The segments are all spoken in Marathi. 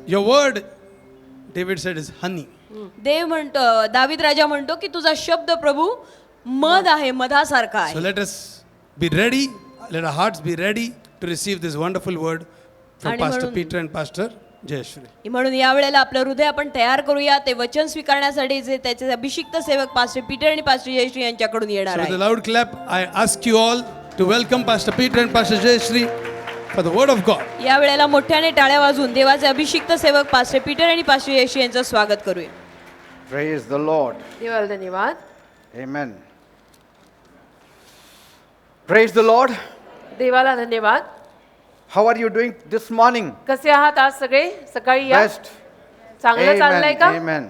Your word, David said, is honey. देव म्हणतो, दावीद राजा म्हणतो की तुझा शब्द प्रभू मध आहे, मधासारखा So आहे. let us be ready, let our hearts be ready to receive this wonderful word from आणि Pastor म्हणून- Peter and Pastor Jayashri. म्हणून या वेळेला आपलं हृदय आपण तयार करूया ते वचन स्वीकारण्यासाठी जे त्याचे अभिषिक्त सेवक पास्टर पीटर आणि पास्टर जयश्री यांच्याकडून येणार So with a आहे. loud clap, I ask you all to welcome Pastor Peter and Pastor Jayashri for the word of God. या वेळेला मोठ्याने टाळ्या वाजवून देवाचे अभिषिक्त सेवक पास्टर पीटर आणि पास्टर जयश्री यांचं स्वागत करूया. Praise the Lord. देवाला धन्यवाद. Amen. Praise the Lord. देवाला धन्यवाद. How are you doing this morning? कसे आहात आज सगळे? सकाळी या. Best. चांगलं चाललंय का? Amen.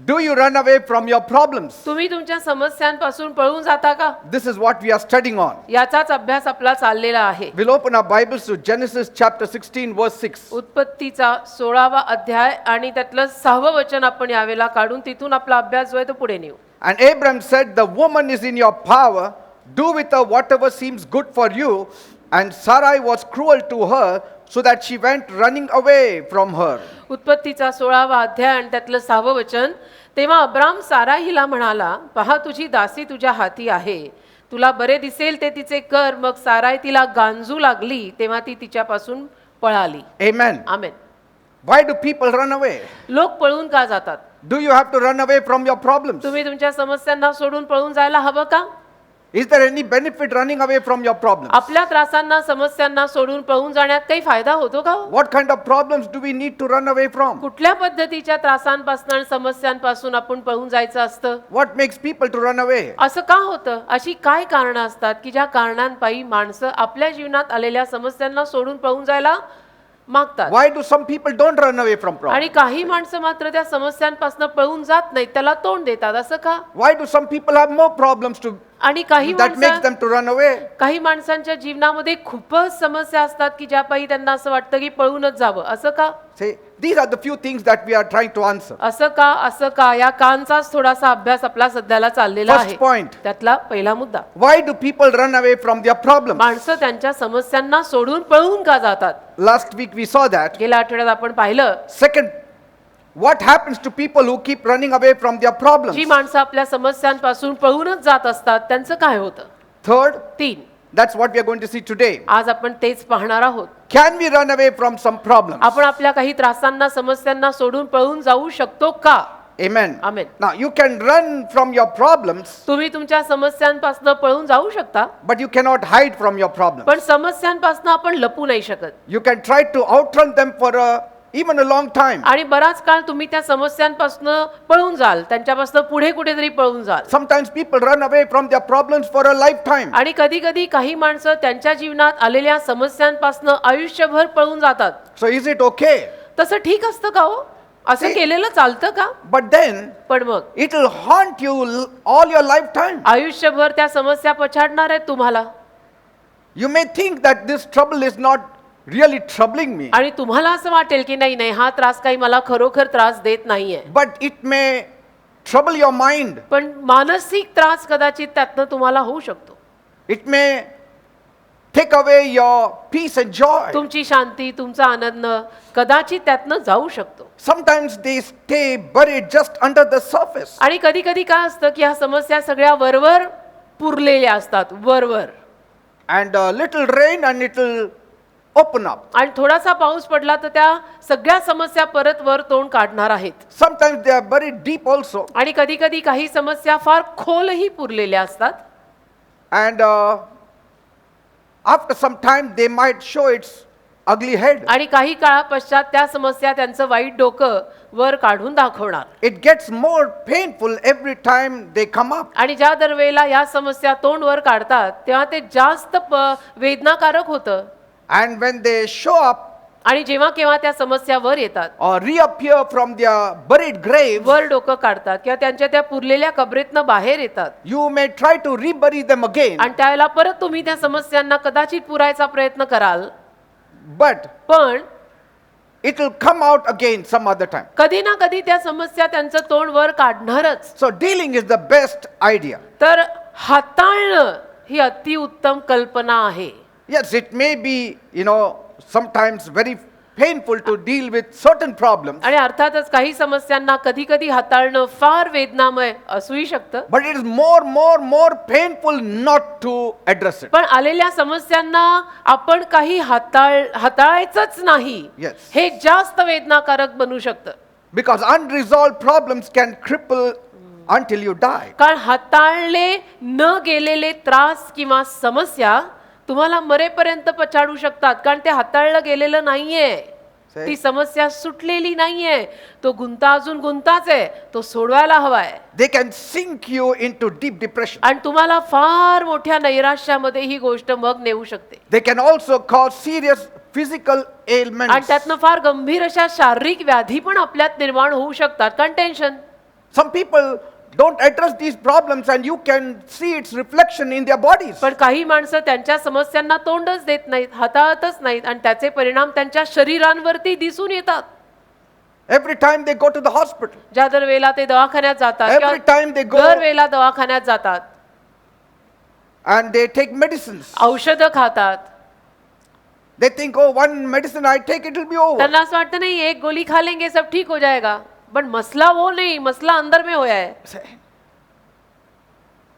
Do you run away from your problems? तुम्ही तुमच्या समस्यांपासून पळून जाता का? This is what we are studying on. याचाच अभ्यास आपला चाललेला आहे. We'll open our Bibles to Genesis chapter 16 verse 6. उत्पत्तीचा 16वा अध्याय आणि त्यातलं 6वं वचन आपण यावेळेला काढून तिथून आपला अभ्यास जो आहे तो पुढे नेऊ. And Abram said, "The woman is in your power. Do with her whatever seems good for you." And Sarai was cruel to her, so that she went running away from her. उत्पत्तीचा 16वा अध्याय आणि त्यातलं 6वं वचन. तेव्हा अब्राम सारा हिला म्हणाला, पहा तुझी दासी तुझ्या हाती आहे, तुला बरे दिसेल ते तिचे कर. मग साराय तिला गांजू लागली, तेव्हा ती तिच्यापासून पळाली. Amen. Amen. Why do people run away? लोक पळून का जातात? Do you have to run away from your problems? तुम्ही तुमच्या समस्यांना सोडून पळून जायला हवं का? Is there any benefit running away from your problems? आपल्या त्रासांना समस्यांना सोडून पळून जाण्यात काही फायदा होतो का? What kind of problems do we need to run away from? कुठल्या पद्धतीच्या त्रासांपासून आणि समस्यांपासून आपण पळून जायचं असतं? What makes people to run away? असं का होतं? अशी काय कारणं असतात की ज्या कारणांपायी माणसं आपल्या जीवनात आलेल्या समस्यांना सोडून पळून जायला मागतात? Why do some people don't run away from problems? आणि काही माणसं मात्र त्या समस्यांपासून पळून जात नाहीत, त्याला तोंड देतात. असं का? Why do some people have more problems to आणि काही that makes them to run away? काही माणसांच्या जीवनामध्ये खूपच समस्या असतात की ज्यापायी त्यांना असं वाटतं की पळूनच जावं. असं का? Say, these are the few things that we are trying to answer. असं का या कांचाच थोडासा अभ्यास आपला सध्याला चाललेला First आहे. point. त्यातला पहिला मुद्दा, Why do people run away from their problems? माणसं त्यांच्या समस्यांना सोडून पळून का जातात? Last week we saw that. गेल्या आठवड्यात आपण पाहिलं Second, what happens to people who keep running away from their problems? जी माणसं आपल्या समस्यांपासून पळूनच जात असतात त्यांचं काय होतं? Third, 3, that's what we are going to see today. आज आपण तेच पाहणार आहोत. Can we run away from some problems? आपण आपल्या काही त्रासांना समस्यांना सोडून पळून जाऊ शकतो का? Amen. Amen. Now you can run from your problems, तुम्ही तुमच्या समस्यांपासून पळून जाऊ शकता, but you cannot hide from your problems. पण समस्यांपासून आपण लपू नाही शकत. You can try to outrun them for even a long time. आणि बराच काळ तुम्ही त्या समस्यांपासून पळून जाल, त्यांच्यापासून पुढे कुठेतरी पळून जाल. Sometimes people run away from their problems for a lifetime. आणि कधी कधी काही माणसं त्यांच्या जीवनात आलेल्या समस्यांपासून आयुष्यभर पळून जातात. So is it okay? तसं ठीक असतं का हो? असं See- केलेलं चालतं का? But then पण मग it will haunt you all your lifetime. आयुष्यभर त्या समस्या पछाडणार आहेत तुम्हाला. You may think that this trouble is not really troubling me, आणि तुम्हाला असं वाटेल की नाही नाही हा त्रास काही मला खरोखर त्रास देत नाहीये. but it may trouble your mind. पण मानसिक त्रास कदाचित त्यातनं तुम्हाला होऊ शकतो. It may take away your peace and joy. तुमची शांती, तुमचा आनंद कदाचित त्यातनं जाऊ शकतो. Sometimes they stay buried just under the surface. आणि कधी कधी काय असतं की ह्या समस्या सगळ्या वरवर पुरलेल्या असतात, वरवर. And a little rain and it will open up. आणि थोडासा पाऊस पडला तर त्या सगळ्या समस्या परत वर तोंड काढणार आहेत. Sometimes they are buried deep also. आणि कधी कधी काही समस्या फार खोलही पुरलेल्या असतात. And after some time they might show its ugly head. आणि काही काळापश्चात त्या समस्या त्यांचं वाईट डोकं वर काढून दाखवणार. It gets more painful every time they come up. आणि ज्या दरवेळेला या समस्या तोंड वर काढतात तेव्हा ते जास्त वेदनाकारक होतं. And when they show up आणि जेव्हा केव्हा त्या समस्या वर येतात, or reappear from their buried grave, वर डोकं काढतात किंवा त्यांच्या त्या पुरलेल्या कबरेतनं बाहेर येतात, you may try to rebury them again, आणि त्यावेळेला परत तुम्ही त्या समस्यांना कदाचित पुरायचा प्रयत्न कराल, but पण it will come out again some other time. कधी ना कधी त्या समस्या त्यांचं तोंड वर काढणारच. So dealing is the best idea. तर हाताळणं ही अतिउत्तम कल्पना आहे. Yes, it may be, sometimes very painful to deal with certain problems, आणि अर्थातच काही समस्यांना कधी कधी हाताळणं फार वेदनामय असूही शकतं. but it is more painful not to address it. पण आलेल्या समस्यांना आपण काही हाताळायचंच नाही, Yes. हे जास्त वेदनाकारक बनू शकतं. Because unresolved problems can cripple until you die. कारण हाताळले न गेलेले त्रास किंवा समस्या तुम्हाला मरेपर्यंत पछाडू शकतात, कारण ते हाताळलं गेलेलं नाहीये. Say. ती समस्या सुटलेली नाहीये, तो गुंता अजून गुंताच आहे, तो सोडवायला हवाय. They can sink you into deep depression. आणि तुम्हाला फार मोठ्या नैराश्यामध्ये ही गोष्ट मग नेऊ शकते. They can also cause serious physical आणि ailments. त्यातनं फार गंभीर अशा शारीरिक व्याधी पण आपल्यात निर्माण होऊ शकतात, कारण tension. Some people don't address these problems and you can see its reflection in their bodies. पण काही माणसं त्यांच्या समस्यांना तोंडच देत नाहीत, हाताळतच नाहीत, आणि त्याचे परिणाम त्यांच्या शरीरांवरती दिसून येतात. Every time they go to the hospital, ज्या दर वेळेला ते दवाखान्यात जातात, Every किंवा time they go- दर वेळेला दवाखान्यात जातात, and they take medicines. औषधं खातात, They think, oh, one medicine I take, it will be over. त्यांना असं वाटतं नाही एक गोली खा लेंगे सब ठीक हो जाएगा. पण मसला वो नहीं, मसला अंदर में होया है.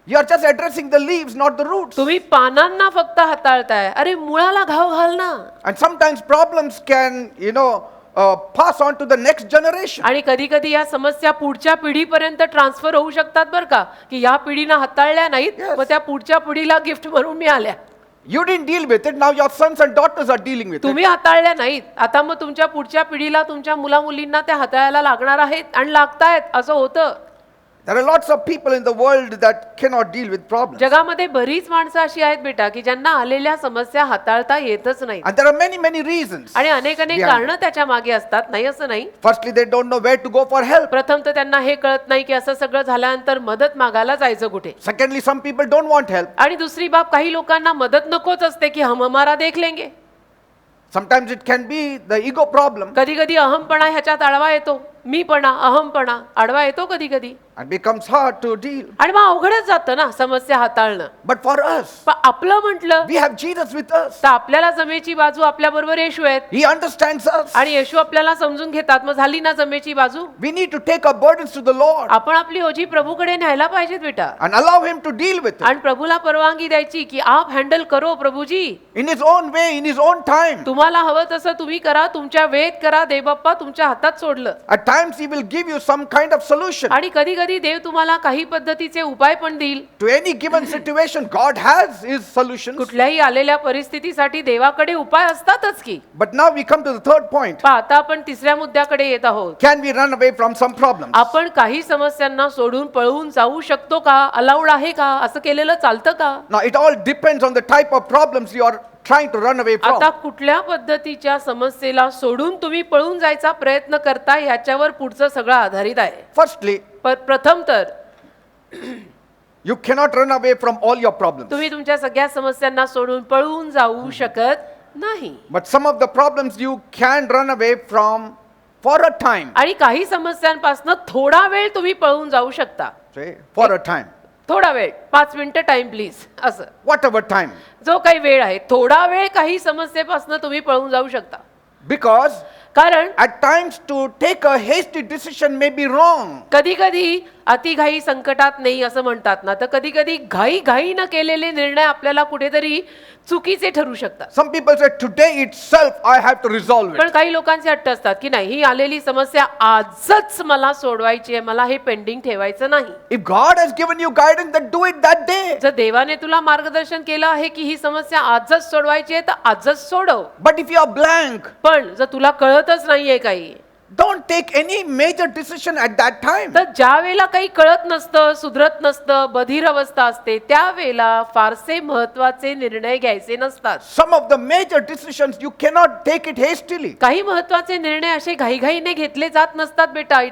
You are just addressing the leaves, not the roots. तुम्ही पानांना फक्त हाताळताय, अरे मुळाला घाव घाल ना. And sometimes problems can, pass on to the next generation. आणि कधी कधी या समस्या पुढच्या पिढीपर्यंत ट्रान्सफर होऊ शकतात बरं का, की या पिढीनं हाताळल्या नाहीत, Yes. मग त्या पुढच्या पिढीला गिफ्ट म्हणून मिळाल्या. You didn't deal with it, now your sons and daughters are dealing with it. तुम्ही हाताळल्या नाहीत, आता मग तुमच्या पुढच्या पिढीला, तुमच्या मुला मुलींना त्या हाताळायला लागणार आहेत आणि लागतायत. असं होतं. There are lots of people in the world that cannot deal with problems. जगामध्ये बरीच माणसं अशी आहेत बेटा, की ज्यांना आलेल्या समस्या हाताळता येतच नाही. And there are many reasons. आणि अनेक behind कारणं त्याच्या मागे असतात, नाही असं नाही. Firstly, they don't know where to go for help. प्रथम तर त्यांना हे कळत नाही की असं सगळं झाल्यानंतर मदत मागायला जायचं कुठे. Secondly, some people don't want help. आणि दुसरी बाब, काही लोकांना मदत नकोच असते, की हम हमारा देख लेंगे. Sometimes it can be the ego problem कधी कधी अहमपणा ह्याच्यात आडवा येतो, मीपणा, अहमपणा आडवा येतो कधी कधी, and becomes hard to deal. आणि मग अवघडच जातं ना समस्या हाताळणं. But for us, पण आपलं म्हटलं we have Jesus with us. तर आपल्याला जमेची बाजू आपल्या बरोबर येशू आहेत, He understands us. आणि येशू आपल्याला समजून घेतात. मग झाली ना जमेची बाजू, We need to take our burdens to the Lord आपण आपली ओझी प्रभूकडे न्यायला पाहिजेत बेटा, and allow Him to deal with it आणि प्रभूला परवानगी द्यायची की आप हँडल करो Prabhuji, in His own way, in His own time. तुम्हाला हवं तसं तुम्ही करा, तुमच्या वेळेत करा, देवबाप्पा तुमच्या हातात सोडलं. At times, He will give you some kind of solution आणि कधी कधी देव तुम्हाला काही पद्धतीचे उपाय पण देईल. to any given situation. God has His solutions. कुठल्याही आलेल्या परिस्थितीसाठी देवाकडे उपाय असतातच की. But now we come to the third point. पण आता आपण तिसऱ्या मुद्द्याकडे येत आहोत. Can we run away from some problems? आपण काही समस्यांना सोडून पळून जाऊ शकतो का? अलाउड आहे का? असं केलेलं चालतं का? Now, it all depends on the type of problems you are trying to run away आता from. कुठल्या पद्धतीच्या समस्येला सोडून तुम्ही पळून जायचा प्रयत्न करता याच्यावर पुढचं सगळं आधारित आहे. Firstly, प्रथम तर you cannot run away from all your problems. तुम्ही तुमच्या सगळ्या समस्यांना सोडून पळून जाऊ शकत नाही. But some of the problems you can run away from for a time. आणि काही समस्यांपासून थोडा वेळ तुम्ही पळून जाऊ शकता. Say, for a time. थोडा वेळ, 5 मिनिटं टाइम प्लीज, असं Whatever time. जो काही वेळ आहे, थोडा वेळ काही समस्येपासून तुम्ही पळून जाऊ शकता. Because कारण at times to take a hasty decision may be wrong. कधी कधी अतिघाई संकटात नाही असं म्हणतात ना, तर कधी कधी घाई न केलेले निर्णय आपल्याला कुठेतरी चुकीचे ठरू शकतात. Some people say, today itself I have to resolve पण it. काही लोकांचे हट्ट असतात की नाही, ही आलेली समस्या आजच मला सोडवायची आहे, मला हे पेंडिंग ठेवायचं नाही. If God has given you guidance, then do it that day. जर देवाने तुला मार्गदर्शन केलं आहे की ही समस्या आजच सोडवायची आहे, तर आजच सोडव. But if you are blank, पण जर तुला कळतच नाहीये काही, don't take any major decision at that time. तर ज्या वेळेला काही कळत नसतं, सुधरत नसतं, बधीर अवस्था असते, त्यावेळेला फारसे महत्वाचे निर्णय घ्यायचे नसतात. Some of the major decisions you cannot take it hastily. काही महत्वाचे निर्णय असे घाईघाईने घेतले जात नसतात बेटा.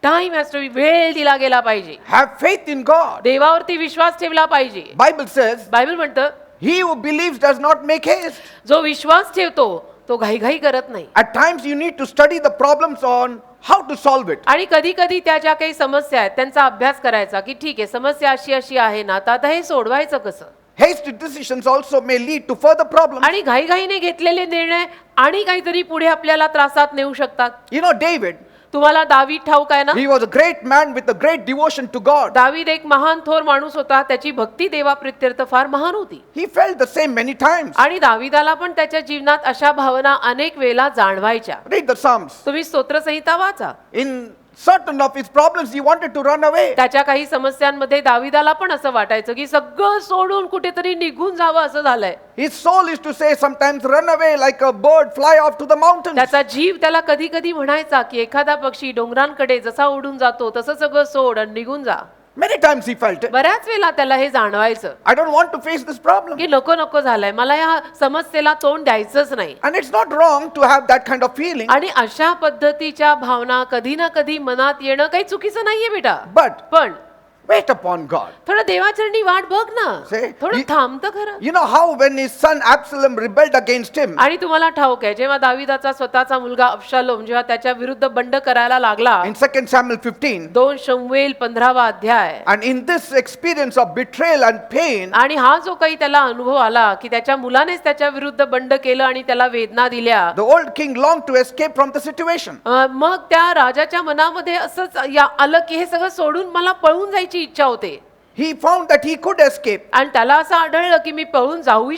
टाइम हॅज टू बी, वेळ दिला गेला पाहिजे. Have faith in God. देवावरती विश्वास ठेवला पाहिजे. Bible says, बायबल म्हणतं, he who believes does not make haste. जो विश्वास ठेवतो तो घाईघाई करत नाही. At times you need to study the problems on how to solve it. आणि कधी कधी त्या ज्या काही समस्या आहेत त्यांचा अभ्यास करायचा की ठीक आहे, समस्या अशी अशी आहे ना, तर आता हे सोडवायचं कसं. hasty decisions also may lead to further problems. आणि घाईघाईने घेतलेले निर्णय आणि काहीतरी पुढे आपल्याला त्रासात नेऊ शकतात. You know, David, तुम्हाला दावीद ठाऊक आहे ना, he was a great man with a great devotion to God. दावीद एक महान थोर माणूस होता, त्याची भक्ती देवाप्रित्यर्थ फार महान होती. He felt the same many times. आणि दावीदाला पण त्याच्या जीवनात अशा भावना अनेक वेळा जाणवायच्या. Read the Psalms. तुम्ही स्तोत्रसंहिता वाचा. In certain of his problems, he wanted to run away. त्याच्या काही समस्यांमध्ये दावीदाला पण असं वाटायचं की सगळं सोडून कुठेतरी निघून जावं असं झालंय. His soul is to say sometimes, run away like a bird, fly off to the mountains. त्याचा जीव त्याला कधी कधी म्हणायचा की एखादा पक्षी डोंगरांकडे जसा उडून जातो तसं सगळं सोड आणि निघून जा. Many times he felt it. बऱ्याच वेळा त्याला हे जाणवायचं I don't want to face this problem. की नको नको झालंय, मला या समस्येला तोंड द्यायचंच नाही. And it's not wrong to have that kind of feeling. आणि अशा पद्धतीच्या भावना कधी ना कधी मनात येणं काही चुकीचं नाहीये बेटा. But पण wait upon God. थोडं देवाचरणी वाट बघ ना, Say, थोडं you- थांबतं खरं. You know how when his son Absalom rebelled against him, आणि तुम्हाला ठाऊक आहे जेव्हा दाविदाचा स्वतःचा मुलगा अब्शालोम जेव्हा त्याच्या विरुद्ध बंड करायला लागला, in 2 Samuel 15, 2 शमूएल 15वा अध्याय, and in this experience of betrayal and pain, आणि हा जो काही त्याला अनुभव आला की त्याच्या मुलानेच त्याच्या विरुद्ध बंड केलं आणि त्याला वेदना दिल्या, the old king longed to escape from the situation. मग त्या राजाच्या मनामध्ये असंच आलं की हे सगळं सोडून मला पळून जायची इच्छा होते. He found that he could escape. आणि त्याला असं आढळलं की मी पळून जाऊ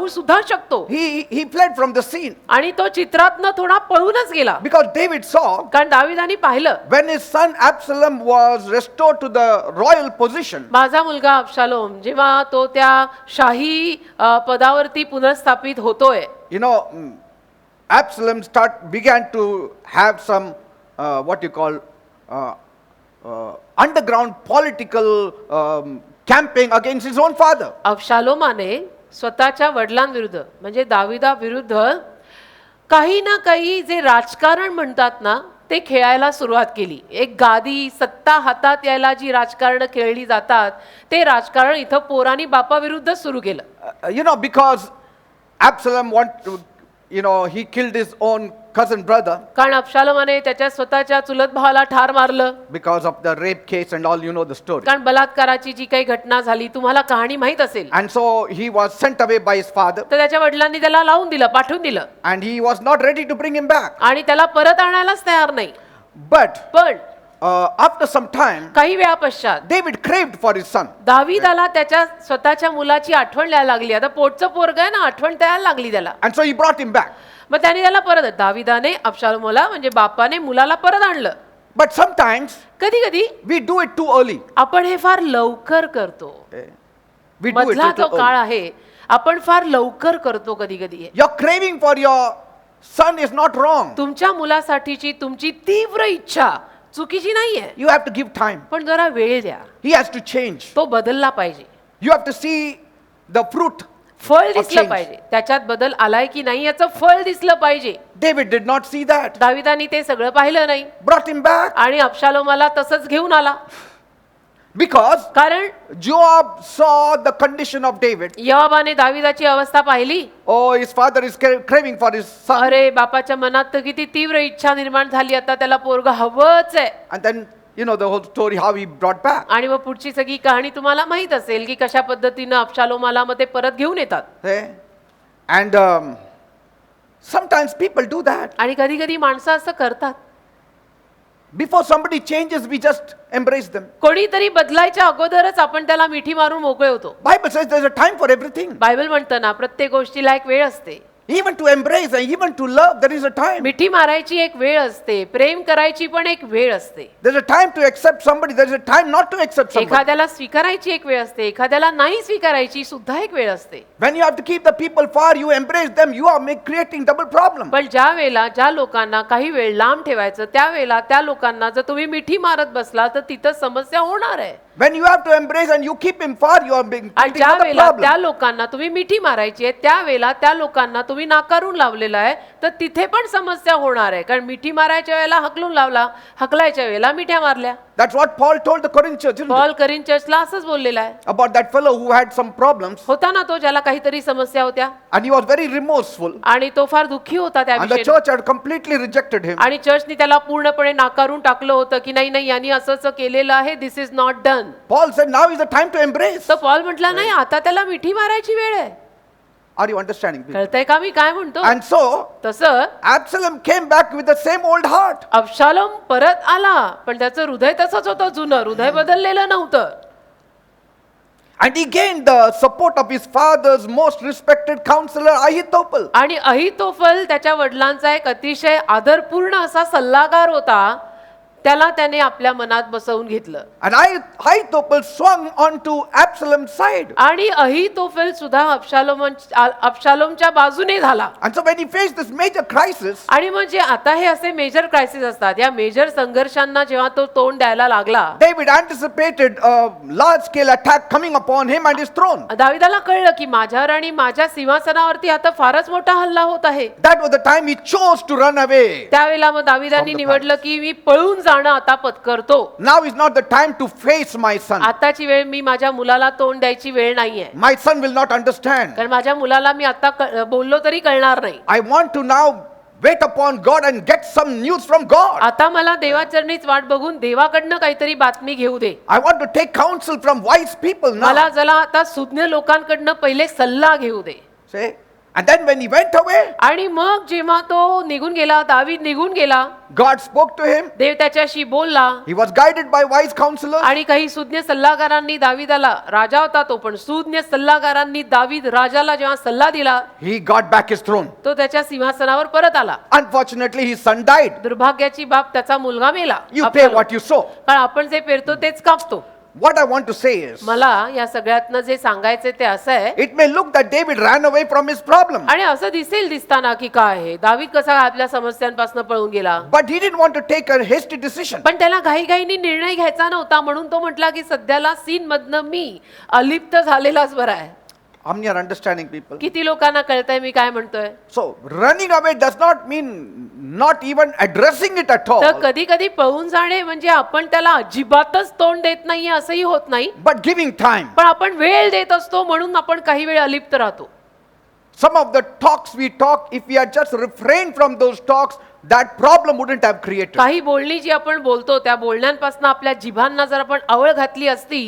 सुद्धा शकतो. He fled from the scene आणि तो चित्रातनं थोडा पळूनच गेला. because David saw कारण दाविदाने पाहिलं when his son Absalom was restored to the royal position. माझा मुलगा अब्शालोम जेव्हा तो त्या शाही पदावरती पुनर्स्थापित होतोय, You know, Absalom began to have some what you call underground political campaign against his own father. अब्शालोमाने स्वतःच्या वडिलांविरुद्ध म्हणजे दाविदा विरुद्ध काही ना काही जे राजकारण म्हणतात ना ते खेळायला सुरुवात केली. एक गादी सत्ता हातात यायला जी राजकारण खेळली जातात ते राजकारण इथं पोरानी बापाविरुद्ध सुरू केलं. You know, because Absalom he killed his own cousin brother कारण अब्शालोमाने त्याच्या स्वतःच्या चुलत भावाला ठार मारलं. because of the rape case and all, you know the story. कारण बलात्काराची जी काही घटना झाली तुम्हाला कहाणी माहित असेल. And so he was sent away by his father तर त्याच्या वडिलांनी त्याला लावून दिलं, पाठवून दिलं and he was not ready to bring him back. आणि त्याला परत आणायलाच तयार नाही. But पण after some time, काही वेळा पश्चात David craved for his son. दाविदाला त्याच्या स्वतःच्या मुलाची आठवण यायला लागली. आता पोटचं पोरग आहे ना, आठवण त्याला लागली त्याला. And so he brought him back. मग त्याने त्याला परत दाविदाने अब्शालोमला म्हणजे बापाने मुलाला परत आणलं. But sometimes कधी कधी we do it too early. आपण हे फार लवकर करतो. We do it मधला too तो काळ early. आहे, आपण फार लवकर करतो कधी कधी. Your craving for your son is not wrong. तुमच्या मुलासाठीची तुमची तीव्र इच्छा चुकीची नाहीये, You have to give time. पण जरा वेळ द्या. He has to change. तो बदलला पाहिजे, You have to see the fruit. फळ of दिसलं change. पाहिजे, त्याच्यात बदल आलाय की नाही याचं फळ दिसलं पाहिजे. David did not see that. दाविदानी ते सगळं पाहिलं नाही Brought him back आणि अब्शालोमाला तसंच घेऊन आला. because कारण Joab saw the condition of David. योआबाने दाविदाची अवस्था पाहिली. Oh, his father is craving for his son. अरे बापाच्या मनात तर किती तीव्र इच्छा निर्माण झाली, आता त्याला पोरग हवंच आहे. And then you know the whole story how he brought back. आणि मग पुढची सगळी कहाणी तुम्हाला माहित असेल की कशा पद्धतीनं अब्शालोमाला मग ते परत घेऊन येतात. And sometimes people do that. आणि कधी कधी माणसं असं करतात. Before somebody changes, we just embrace them. कोणीतरी बदलायच्या अगोदरच आपण त्याला मिठी मारून मोकळे होतो. Bible says there's a time for everything. Bible म्हणतं ना प्रत्येक गोष्टीला एक वेळ असते. Even to embrace and even to love, there is a time. मिठी मारायची एक वेळ असते, प्रेम करायची पण एक वेळ असते. There's a time to accept somebody. There's a time not to accept somebody. एखाद्याला स्वीकारायची एक वेळ असते, एखाद्याला नाही स्वीकारायची सुद्धा एक वेळ असते. When you have to keep the people far, you embrace them, you are creating double problem. पण ज्या वेळेला ज्या लोकांना काही वेळ लांब ठेवायचं त्यावेळेला त्या लोकांना जर तुम्ही मिठी मारत बसला तर तिथं समस्या होणार आहे. When you have to embrace and you keep him far, you are being आणि creating ज्या another वेळेला त्या problem. लोकांना तुम्ही मिठी मारायची आहे त्यावेळेला त्या लोकांना तुम्ही नाकारून लावलेला आहे तर तिथे पण समस्या होणार आहे. कारण मिठी मारायच्या वेळेला हकलून लावला, हकलायच्या वेळेला मिठ्या मारल्या. That's what Paul told the Corinthians, isn't it? Paul करिंथर्सला असंच बोललेला आहे. About that fellow who had some problems होता ना तो ज्याला काहीतरी समस्या होत्या and he was very remorseful आणि तो फार दुःखी होता and the त्याविषयी. church had completely rejected him. आणि चर्चनी त्याला पूर्णपणे नाकारून टाकलं होतं की नाही नाही यांनी असं केलेलं आहे, this is not done. Paul said, now is the time to embrace. तर पॉल म्हटला नाही, आता त्याला मिठी मारायची वेळ आहे. Are you understanding? People? कळतंय का मी काय म्हणतो? And so, तसं Absalom came back with the same old heart. अबशालोम परत आला, पण त्याचं हृदय तसंच होतं, जुनं हृदय बदललेलं नव्हतं. And he gained the support of his father's most respected counselor, Ahithophel. आणि अहितोफल त्याच्या वडिलांचा एक अतिशय आदरपूर्ण असा सल्लागार होता, त्याला त्याने आपल्या मनात बसवून घेतलं. And Ahithophel swung onto Absalom's side. आणि अहितोफेल सुद्धा अबशालोमच्या बाजूने झाला. And so when he faced this major crisis, आणि म्हणजे आता हे असे मेजर क्रायसिस असतात, या मेजर संघर्षांना जेव्हा तो तोंड द्यायला लागला, David anticipated a large-scale attack coming upon him and his throne. दाविदाला कळलं की माझ्यावर आणि माझ्या सिंहासनावरती आता फारच मोठा हल्ला होत आहे. That was the time he chose to run away. त्यावेळेला मग दाविदांनी From the निवडलं की मी पळून जाणं आता पत्करतो. Now is not the time to face my son. आताची वेळ मी माझ्या मुलाला तोंड द्यायची वेळ नाहीये, My son will not understand. कारण माझ्या मुलाला मी आता बोललो तरी कळणार नाही. I want to now wait upon God and get some news from God. आता मला देवाचरणीच वाट बघून देवाकडनं काहीतरी बातमी घेऊ दे. I want to take counsel from wise people now. मला जरा आता सुज्ञ लोकांकडनं पहिले सल्ला घेऊ दे. See? And then when he went away, आणि मग जेव्हा तो निघून गेला, दावीद निघून गेला, God spoke to him. देव त्याच्याशी बोलला. He was guided by wise counselors. आणि काही सुज्ञ सल्लागारांनी दावीदाला, राजा होता तो पण, सुज्ञ सल्लागारांनी दावीद राजाला जेव्हा सल्ला दिला, He got back his throne. तो त्याच्या सिंहासनावर परत आला. Unfortunately, his son died. दुर्भाग्याची बाब, त्याचा मुलगा मेला. You pay what you sow. कारण आपण जे पेरतो तेच कापतो. What I want to say is, मला या सगळ्यातनं जे सांगायचे ते असं आहे, it may look that David ran away from his problem, आणि असं दिसताना की काय आहे, दावीद कसा आपल्या समस्यांपासून पळून गेला, but he didn't want to take a hasty decision. पण त्याला घाईघाईने निर्णय घ्यायचा नव्हता. म्हणून तो म्हटला की सध्याला सीन मधनं मी अलिप्त झालेलाच बरा आहे. How many are understanding, people? किती लोकांना कळतंय मी काय म्हणतोय? So running away does not mean not even addressing it at तर all, कधी कधी पळून जाणे म्हणजे आपण त्याला अजिबातच तोंड देत नाहीये असंही होत नाही, but giving time. पण आपण वेळ देत असतो म्हणून आपण काही वेळ अलिप्त राहतो. Some of the talks we talk, if we had just refrained from those talks, that problem wouldn't have created. काही बोलणी जी आपण बोलतो त्या बोलण्यांपासून आपल्या जिभांना जर आपण आवळ घातली असती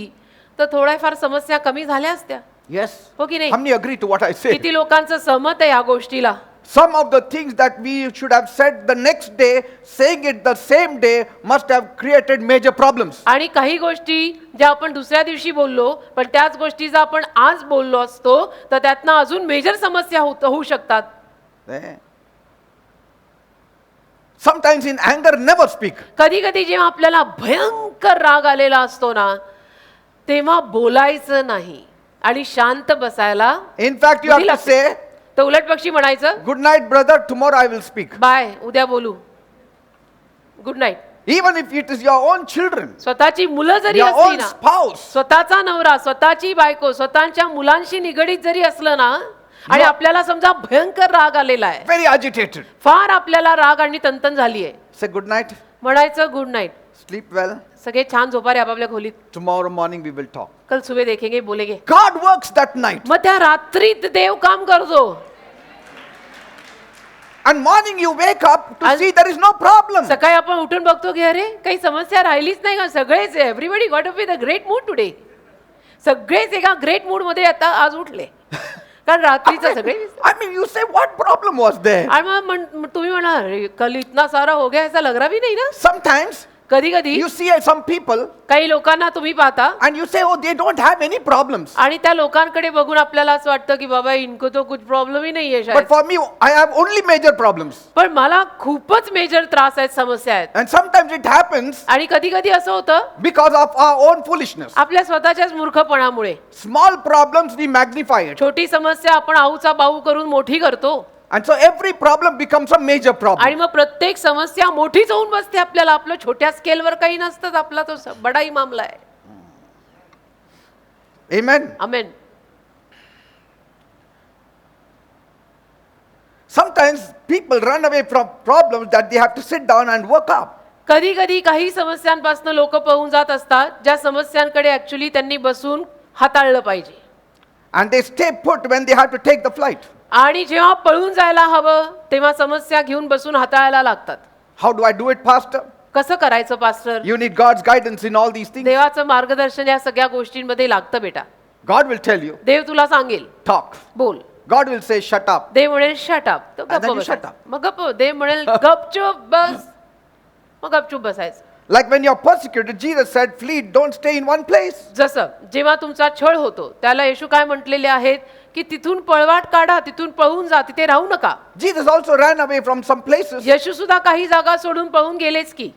तर थोड्याफार समस्या कमी झाल्या असत्या. Yes. हो की नाही? How many agree to what I say? किती लोकांचं सहमत आहे या गोष्टीला? Some of the things that we should have said the next day, saying it the same day, must have created major problems. आणि काही गोष्टी ज्या आपण दुसऱ्या दिवशी बोललो पण त्याच गोष्टी जर आपण आज बोललो असतो तर त्यातनं अजून मेजर समस्या होऊ शकतात. Eh? Sometimes in anger, never speak. कधी कधी जेव्हा आपल्याला भयंकर राग आलेला असतो ना तेव्हा बोलायचं नाही आणि शांत बसायला. In fact, you have to say, तर उलट पक्षी म्हणायचं, good night, brother, tomorrow I will speak. Bye, उद्या बोलू, good night. Even if it is your own children, स्वतःची मुलं जरी your असली own ना, spouse, स्वतःचा नवरा, स्वतःची बायको, स्वतःच्या मुलांशी निगडीत जरी असलं ना, आणि आपल्याला समजा भयंकर राग आलेला आहे, very agitated. फार आपल्याला राग आणि तंतन झाली आहे, Say good night, म्हणायचं गुड नाईट, sleep well, सगळे छान झोपा रे आपापल्या खोलीत, tomorrow morning we will talk. कल सुबह देखेंगे बोलेंगे. God works that night. मग त्या रात्रीत देव काम करतो And morning you wake up to And- see there is no problem. सकाळी आपण उठून बघतो की अरे काही समस्या राहिलीच नाही का, सगळेच everybody got up with a great mood today, सगळेच एका ग्रेट मूड मध्ये आता आज उठले, कारण रात्रीचं सगळे. I mean, you say what problem was there? आणि मग तुम्ही म्हणा अरे कल इतना सारा हो गया ऐसा लग रहा भी नाही ना. Sometimes कधी कधी you see some people काही लोकांना तुम्ही पाहता and you say, oh, they don't have any problems. आणि त्या लोकांकडे बघून आपल्याला असं वाटतं की बाबा इनको तो कुछ प्रॉब्लेम ही नाही आहे But शायद, for me, I have only major problems. पण मला खूपच मेजर त्रास आहेत, समस्या आहेत. And sometimes it happens आणि कधी कधी असं होतं because of our own foolishness. आपल्या स्वतःच्याच मूर्खपणामुळे Small problems we magnify it. छोटी समस्या आपण आऊचा बाऊ करून मोठी करतो And so every problem becomes a major आणि problem. मग प्रत्येक समस्या मोठीच होऊन बसते आपल्याला. आपलं छोट्या स्केलवर काही नसतंच, आपला तो बडाही मामला आहे. Amen. Amen. Sometimes people run away from problems that they have to sit down and work up. कधी कधी काही समस्यांपासून लोक पळून जात असतात ज्या समस्यांकडे ऍक्च्युली त्यांनी बसून हाताळलं पाहिजे. And they stay put when they have to take the flight. आणि जेव्हा पळून जायला हवं तेव्हा समस्या घेऊन बसून हाताळायला लागतात. How do I do it, Pastor? कसं करायचं pastor? You need God's guidance in all these things. देवाचं मार्गदर्शन या सगळ्या गोष्टींमध्ये लागतं बेटा. God will tell you, देव तुला सांगेल talk. बोल. God will say, shut up. देव म्हणेल शट अप, तर And then गप्प you shut बसायचं. up. मग गप्प. देव म्हणेल गपचूप बस, मग गपचूप बसायचं. Like when you're persecuted, Jesus said, flee, don't stay in one place. जसं जेव्हा तुमचा छळ होतो त्याला येशू काय म्हटलेले आहेत की तिथून पळवाट काढा, तिथून पळून जा, तिथे राहू नका. Jesus also ran away from some places, येशू सुद्धा काही जागा सोडून पळून गेलेच की.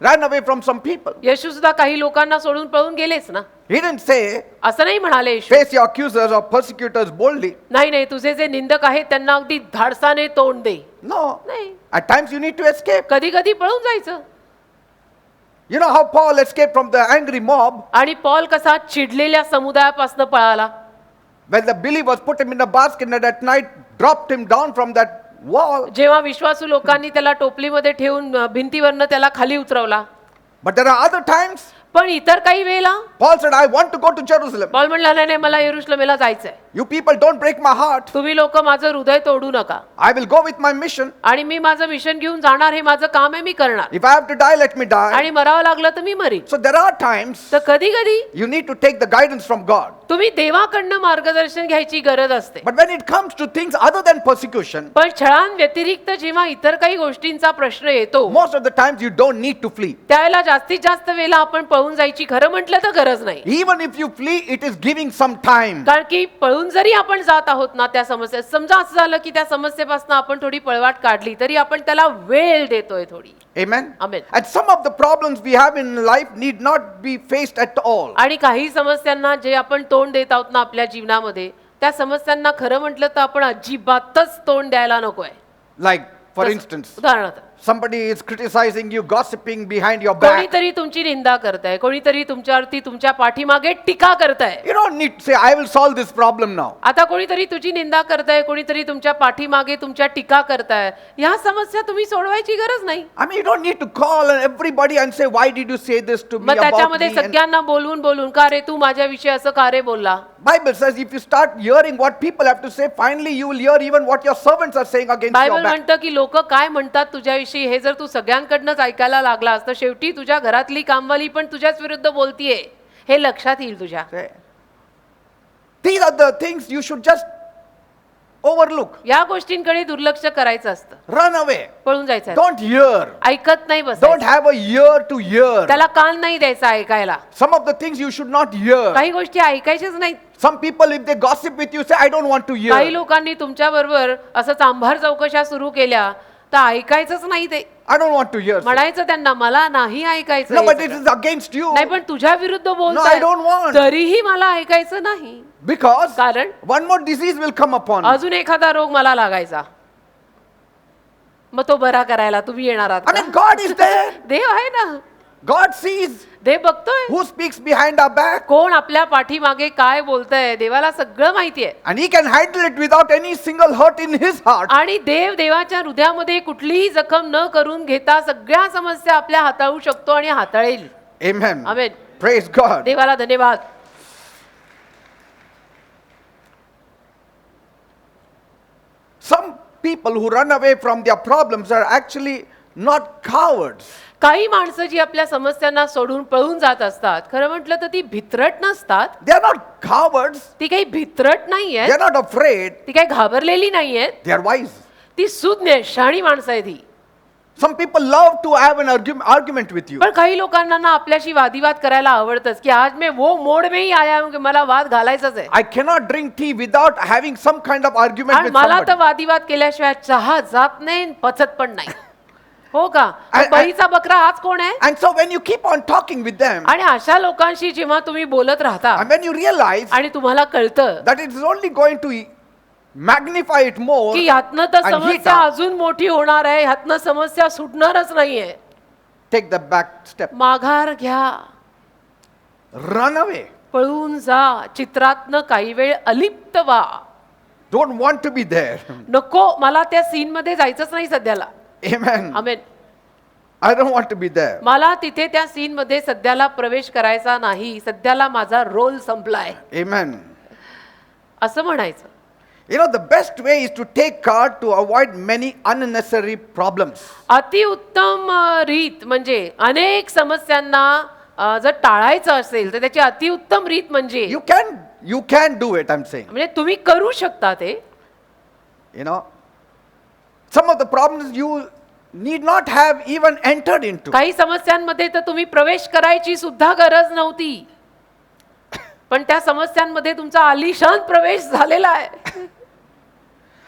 ran away from some people. येशू सुद्धा काही लोकांना सोडून पळून गेलेच ना. He didn't say, असं नाही म्हणाले येशू. face your accusers or persecutors boldly. नाही नाही, तुझे जे निंदक आहेत त्यांना अगदी धाडसाने तोंड दे. No. नाही, At times you need to escape. कधी कधी पळून जायचं. You know how Paul escaped from the angry mob? आणि पॉल कसा चिडलेल्या समुदायापासून पळाला. When the believers put him in a basket and at night dropped him down from that wall. जेव्हा विश्वासू लोकांनी त्याला टोपलीमध्ये ठेवून भिंतीवरनं त्याला खाली उतरवला. But there are other times, पण इतर काही वेळेला Paul said, I want to go to Jerusalem. Paul म्हणला नाही नाही, मला येरुशलेमेला जायचंय. You people don't break my heart. तुम्ही लोक माझं हृदय तोडू नका. I will go with my mission. आणि मी माझं मिशन घेऊन जाणार, हे माझं काम आहे, मी करणार. If I have to die, let me die. आणि मरावं लागलं तर मी marine. So there are times तर कधी कधी you need to take the guidance from God. तुम्ही देवाकडनं मार्गदर्शन घ्यायची गरज असते. But when it comes to things other than persecution, पण छळांव्यतिरिक्त जेव्हा इतर काही गोष्टींचा प्रश्न येतो most of the times you don't need to flee. त्यावेळेला जास्तीत जास्त वेळेला आपण पळून जायची खरं म्हटलं तर गरज नाही. Even if you flee, it is giving some time. कारण की पळून जरी आपण जात आहोत ना त्या समस्येत, समजा असं झालं की त्या समस्येपासून आपण थोडी पळवाट काढली तरी आपण त्याला वेळ देतोय थोडी. Amen. Amen. And some of the problems we have in life need not be faced at all. आणि काही समस्यांना जे आपण तोंड देत आहोत ना आपल्या जीवनामध्ये, त्या समस्यांना खरं म्हटलं तर आपण अजिबातच तोंड द्यायला नकोय. Like, for instance, उदाहरणार्थ somebody is criticizing you, gossiping behind your back. कोणीतरी तुमची निंदा करताय, कोणीतरी तुमच्यावरती तुमच्या पाठीमागे टीका करताय. You don't need to say, I will solve this problem now. आता कोणीतरी तुझी निंदा करताय, कोणीतरी तुमच्या पाठीमागे तुमच्या टीका करताय. ह्या समस्या तुम्ही सोडवायची गरज नाही. I mean, you don't need to call and everybody and say, why did you say this to me मग about त्याच्यामध्ये me? And सगळ्यांना बोलून बोलून का रे तू माझ्याविषयी असं का रे बोलला. Bible says if you start hearing what people have to say, finally you will hear even what your servants are saying against your Bible back. म्हणतं की लोक काय म्हणतात तुझ्याविषयी हे जर तू सगळ्यांकडनंच ऐकायला लागलास तर शेवटी तुझ्या घरातली कामवाली पण तुझ्याच विरुद्ध बोलतीये हे लक्षात येईल तुझ्या. Say, these are the things you should just overlook. या गोष्टींकडे दुर्लक्ष करायचं असतं. Run away. पळून जायचं. Don't hear. ऐकत नाही बस. Don't have a ear to hear. त्याला कान नाही द्यायचा ऐकायला. Some of the things you should not hear. काही गोष्टी ऐकायच्याच नाहीत. Some people, if they gossip with you, say, I don't want to काही hear. लोकांनी तुमच्या बरोबर असं चांभार चौकशा सुरू केल्या तर ऐकायचंच नाही ते. I don't want to hear. म्हणायचं त्यांना मला नाही ऐकायचं No, हे but it सगळं. is against you. नाही पण तुझ्या विरुद्ध No, I बोलताय don't want. तरीही मला ऐकायचं नाही. Because कारण one more disease will come upon you. अजून एखादा रोग मला लागायचा, मग तो बरा करायला तुम्ही येणार आहात I mean, का? God is there. देव आहे ना. God sees देव बघतोय who speaks behind our back. कोण आपल्या पाठीमागे काय बोलतंय. देवाला सगळं माहितीये. And he can handle it without any single hurt in his heart. आणि देव देवाच्या हृदयामध्ये कुठलीही जखम न करून घेता सगळ्या समस्या आपल्या हाताळू शकतो आणि हाताळेल. Amen. आमेन. Praise God. देवाला धन्यवाद. Some people who run away from their problems are actually not cowards. काही माणसं जी आपल्या समस्यांना सोडून पळून जात असतात, खरं म्हटलं तर ती भित्रट नसतात. They are not cowards. ती काही भित्रट नाहीये. They are not afraid. ती काही घाबरलेली नाहीये. They are wise. ती सुज्ञ शहाणी माणसं आहे ती. Some people love to have an argument with you. पण काही लोकांना ना आपल्याशी वादिवाद करायला आवडतच की आज मैं वो मोड में ही आया हूं की मला वाद घालायचाच आहे. I cannot drink tea without having some kind of argument आणि with मला तर somebody. वादिवाद केल्याशिवाय चहा जात नाही, पचत पण नाही. हो का. I- बळीचा बकरा आज कोण आहे. And so when you keep on talking with them, आणि अशा लोकांशी जेव्हा तुम्ही बोलत राहता and when you realize आणि तुम्हाला कळतं that it is only going to magnify it more, की ह्यातनं तर and heat समस्या up, अजून मोठी होणार आहे, ह्यातनं समस्या सुटणारच नाहीये. take the back step. माघार घ्या. Run away. पळून जा. चित्रातनं काही वेळ अलिप्त व्हा. Don't want to be there. नको मला त्या सीन मध्ये जायचंच नाही सध्याला. Amen. Amen. I don't want to be there. मला तिथे त्या सीन मध्ये सध्याला प्रवेश करायचा नाही, सध्याला माझा रोल संपलाय, Amen. असं म्हणायचं. You know, the best way is to take care to avoid many unnecessary problems. अतिउत्तम रीत म्हणजे अनेक समस्यांना जर टाळायचं असेल तर त्याची अतिउत्तम रीत म्हणजे You can do it, I'm saying. म्हणजे तुम्ही करू शकता ते. You know, some of the problems you need not have even entered into. काही समस्यांमध्ये तर तुम्ही प्रवेश करायची सुद्धा गरज नव्हती, पण त्या समस्यांमध्ये तुमचा आलिशान प्रवेश झालेला आहे.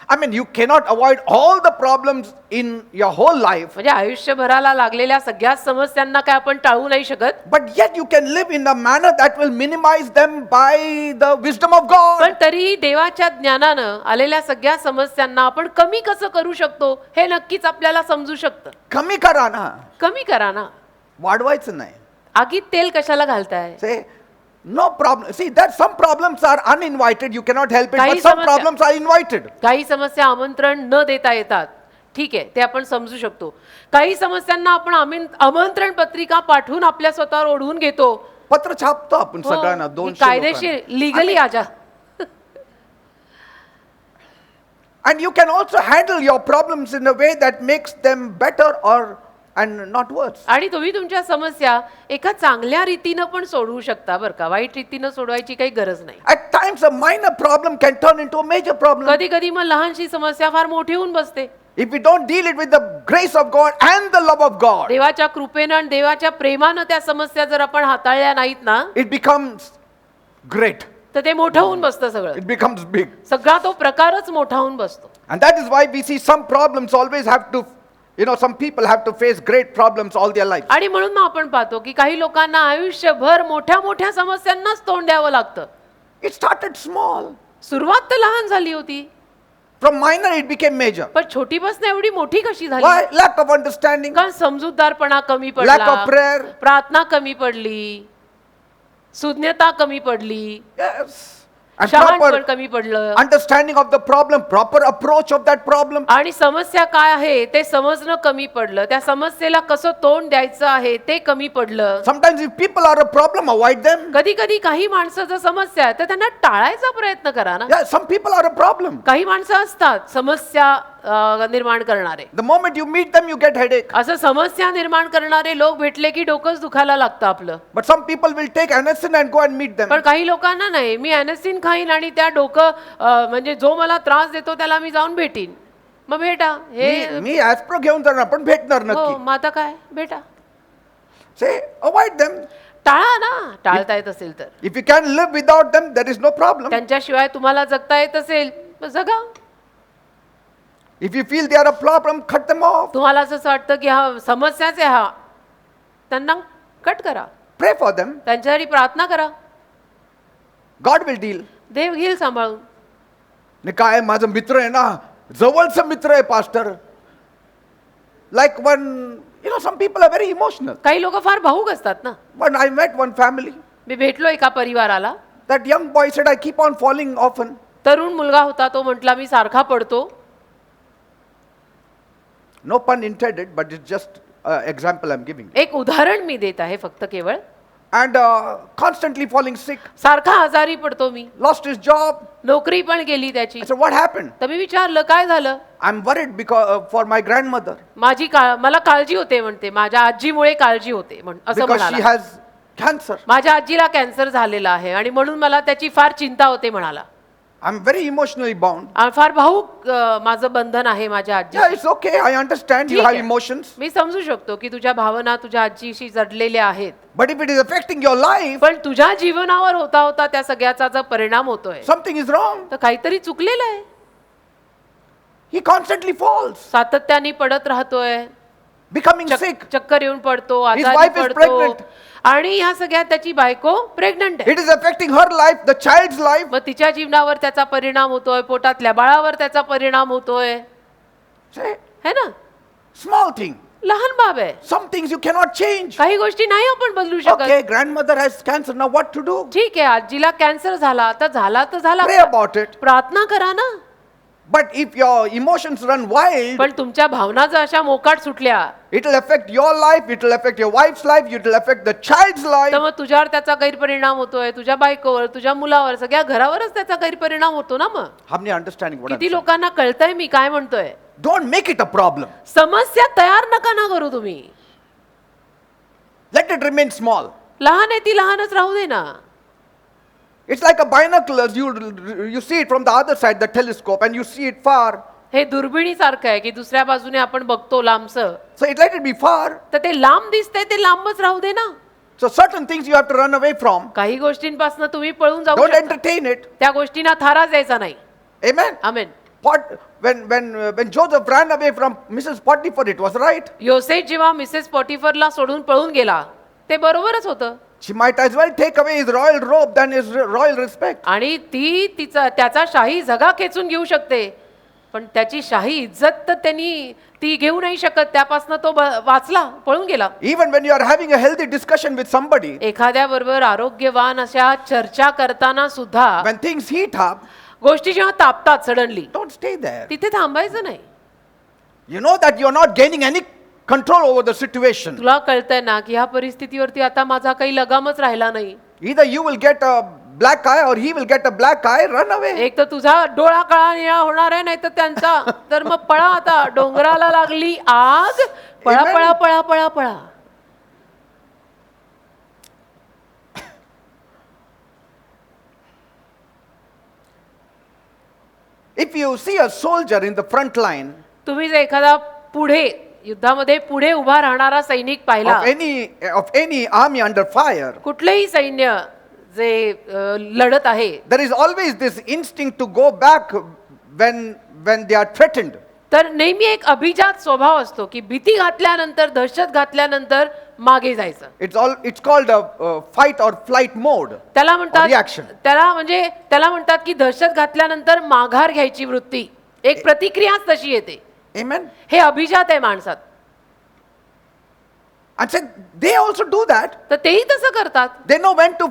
I mean, you cannot avoid all the problems in your whole life, म्हणजे आयुष्यभराला लागलेल्या सगळ्या समस्यांना काय आपण टाळू नाही शकत, but yet you can live in a manner that will minimize them by the wisdom of God. पण तरीही देवाच्या ज्ञानानं आलेल्या सगळ्या समस्यांना आपण कमी कसं करू शकतो हे नक्कीच आपल्याला समजू शकतं. कमी करा ना, कमी करा ना. वाढवायचं नाही. आगीत तेल कशाला घालताय? Say, no problem. See, that some problems are uninvited, you cannot help it, काही but some समस्या- problems are invited. काही समस्या आमंत्रण न देता येतात, ठीक आहे, ते आपण समजू शकतो. काही समस्यांना आपण आमंत्रण पत्रिका पाठवून आपल्या स्वतःवर ओढवून घेतो. पत्र छापतो आपण हो, सगळ्यांना मी 200 कायदेशीर लिगली आजा. And you can also handle your problems in a way that makes them better or and not worse. आणि तुम्ही तुमच्या समस्या एका चांगल्या रीतीनं पण सोडवू शकता बरं का. वाईट रीतीनं सोडवायची काही गरज नाही. At times a minor problem can turn into a major problem. कधी कधी मग लहानशी समस्या फार मोठी होऊन बसते. If we don't deal it with the grace of God and the love of God, देवाच्या कृपेनं आणि देवाच्या प्रेमानं त्या समस्या जर आपण हाताळल्या नाहीत ना, it becomes great. तर ते मोठं होऊन बसतं सगळं. It becomes big. सगळा तो प्रकारच मोठा होऊन बसतो. And that is why we see some problems always have to, some people have to face great problems all their life. आणि म्हणून मग आपण पाहतो की काही लोकांना आयुष्यभर मोठ्या मोठ्या समस्यांनाच तोंड द्यावं लागतं. It started small. सुरुवात तर लहान झाली होती, From minor it became major. पण छोटीपासून एवढी मोठी कशी झाली? Why? Lack of understanding. कारण समजूतदारपणा कमी Lack पडला, of prayer. प्रार्थना कमी पडली, सुज्ञता कमी पडली, Yes. And शहाणपण proper कमी पडलं, understanding of the problem, proper approach of that problem. आणि समस्या काय आहे ते समजणं कमी पडलं. त्या समस्येला कसं तोंड द्यायचं आहे ते कमी पडलं. Sometimes if people are a problem, avoid them. कधी कधी काही माणसं जर समस्या आहे तर त्यांना टाळायचा प्रयत्न करा ना. Yeah, some people are a problem. काही माणसं असतात समस्या निर्माण करणारे. The moment you meet them, you get headache. असं समस्या निर्माण करणारे लोक भेटले की डोकंच दुखायला लागतं आपलं. But some people will take anacin and go and meet them. पण काही लोकांना नाही, मी ॲनॅसिन खाईन आणि त्या डोकं म्हणजे जो मला त्रास देतो त्याला मी जाऊन भेटीन. मग भेटा हे मी ॲस्प्रो घेऊन जाणार पण भेटणार हो, नक्की. मग आता काय भेटा. Say, avoid them. टाळा ना, टाळता येत असेल तर. If you can live without them, there is no problem. त्यांच्याशिवाय तुम्हाला जगता येत असेल मग जगा. If you feel they are a problem, cut them off. तुम्हाला असं वाटतं की हा समस्याच आहे, हा त्यांना कट करा, Pray for them. त्यांच्यासाठी प्रार्थना करा, God will deal. देव घेईल सांभाळून. ने काय माझा मित्र आहे ना, जवळचा मित्र आहे pastor. Like one, some people are very emotional. काही लोक फार भावूक असतात ना. But I met one family. मी भेटलो एका परिवाराला. That young boy said, I keep on falling often. तरुण मुलगा होता, तो म्हटला मी सारखा पडतो. No pun intended, but it's just an example I'm giving. एक उदाहरण मी देत आहे फक्त केवळ. And constantly falling sick. सारखा आजारी पडतो मी, Lost his job. नोकरी पण गेली त्याची. I said, what happened? तर मी विचारलं काय झालं. I'm worried because for my grandmother. मला काळजी होते म्हणते, माझ्या आजीमुळे काळजी होते असं Because she म्हणाला. has cancer. माझ्या आजीला कॅन्सर झालेला आहे आणि म्हणून मला त्याची फार चिंता होते म्हणाला. I'm very emotionally bound. फार भावूक माझं बंधन आहे माझ्या Yeah, आजी. it's okay. I understand you ठीक have आहे. emotions. मी समजू शकतो की तुझ्या भावना तुझ्या आजीशी जडलेल्या आहेत, But if it is affecting your life, पण तुझ्या जीवनावर होता होता त्या सगळ्याचा जर परिणाम होतोय something is wrong. तर काहीतरी चुकलेलं आहे. He constantly falls, सातत्याने पडत राहतोय, becoming sick. चक्कर येऊन पडतो, His आजारी wife is पडतो, pregnant. आणि ह्या सगळ्यात त्याची बायको प्रेग्नंट आहे. It is affecting her life, the child's life. मग तिच्या जीवनावर त्याचा परिणाम होतोय, पोटातल्या बाळावर त्याचा परिणाम होतोय. Say, है ना, small thing. लहान बाब आहे. Some things you cannot change. काही गोष्टी नाही आपण बदलू शकत. Okay, grandmother has cancer. Now what to do? ठीक आहे, आजीला कॅन्सर झाला तर झाला तर झाला. Pray about it. प्रार्थना करा ना. But if your emotions run wild, पण तुमच्या भावना जर अशा मोकाट सुटल्या it will affect your life, it will affect your wife's life, it will affect the child's life. तर मग तुझ्यावर त्याचा गैरपरिणाम होतोय, तुझ्या बायकोवर, तुझ्या मुलावर, सगळ्या घरावरच त्याचा गैरपरिणाम होतो ना. मग How many understanding what I'm किती saying? लोकांना कळतंय मी काय म्हणतोय. Don't make it a problem. समस्या तयार नका ना करू तुम्ही. Let it remain small. लहान आहे ती लहानच राहू दे ना. It's like a binoculars. You see it from the other side, the telescope, and you see it far. हे दुर्बिणीसारखं आहे की दुसऱ्या बाजूने आपण बघतो लांबसं, So let it be far. तर ते लांब दिसतंय ते लांबच राहू दे ना. So certain things you have to run away from. काही गोष्टींपासून तुम्ही पळून जाऊ Don't शकता. entertain it. त्या गोष्टींना थारा द्यायचा नाही. Amen. Amen. When Joseph ran away from Mrs. Potiphar, it was right. योसेफ जेव्हा मिसेस पॉटिफरला सोडून पळून गेला ते बरोबरच होतं. She might as well take away his royal robe than his royal respect. आणि ती त्याचा शाही झगा खेचून घेऊ शकते, पण त्याची शाही इज्जत तर त्यांनी ती घेऊ नाही शकत. त्यापासून तो वाचला, पळून गेला. Even when you are having a healthy discussion with somebody, एखाद्या बरोबर आरोग्यवान अशा चर्चा करताना सुद्धा when things heat up, गोष्टी जेव्हा तापतात सडनली, don't stay there. तिथे थांबायचं नाही. You know that you are not gaining any control over the situation. तुला कळतंय ना की ह्या परिस्थितीवरती आता माझा काही लगामच राहिला नाही. Either you will get a black eye or he will get a black eye, run away. एक तर तुझा डोळा काळा निळा होणार आहे, नाही तर त्यांचा. तर मग पळा आता. डोंगराला लागली आग, पळा Amen. पळा पळा पळा पळा. If you see a soldier in the front line तुम्ही जर एखादा पुढे युद्धामध्ये पुढे उभा राहणारा सैनिक पाहिला, of any army under fire, कुठलेही सैन्य जे लढत आहे, there is always this instinct to go back when they are threatened. तर नेहमी एक अभिजात स्वभाव असतो की भीती घातल्यानंतर, दहशत घातल्यानंतर मागे जायचं. It's called a fight or flight mode. त्याला or म्हणतात, reaction. त्याला म्हणतात की दहशत घातल्यानंतर माघार घ्यायची वृत्ती, एक प्रतिक्रियाच तशी येते. Amen. हे अभिजात आहे माणसात. And said they also do that. तर तेही तसं करतात. They know when to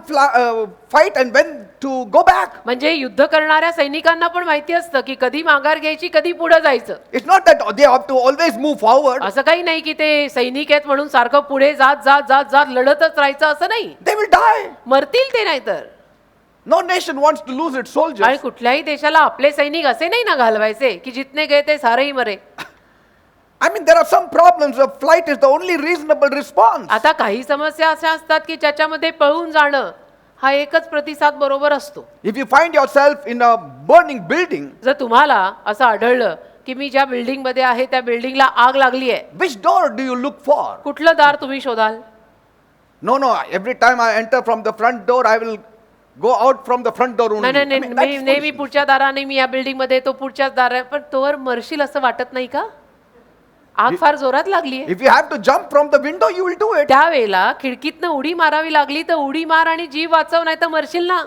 fight and when to go back. म्हणजे युद्ध करणाऱ्या सैनिकांना पण माहिती असतं की कधी माघार घ्यायची, कधी पुढे जायचं. It's not that they have to always move forward. असं काही नाही की ते सैनिक आहेत म्हणून सारखं पुढे जात जात जात जात लढतच राहायचं असं नाही. They will die. मरतील ते नाहीतर. No nation wants to lose its आणि soldiers. कुठल्याही देशाला आपले सैनिक असे नाही ना घालवायचे की जितने गए ते सारे ही मरे. I mean, there are some problems. A flight is the only reasonable response. आता काही समस्या अशा असतात की ज्याच्यामध्ये पळून जाणं हा एकच प्रतिसाद बरोबर असतो. If you find yourself in a burning building, जर तुम्हाला असं आढळलं की मी ज्या बिल्डिंग मध्ये आहे त्या बिल्डिंगला आग लागली आहे, which door do you look for? कुठलं दार तुम्ही शोधाल? No, every time I enter from the front door, I will go out from the front door only. नाही नाही I mean, that's नेहमी foolishness. पुढच्या दाराने मी या बिल्डिंग मध्ये तो पुढच्याच दार आहे, पण तोवर मरशील असं वाटत नाही का? आग फार जोरात लागली आहे. If you have to jump from the window, you will do it. त्यावेळेला खिडकीतनं उडी मारावी लागली तर उडी मार आणि जीव वाचव, नाही तर मरशील ना.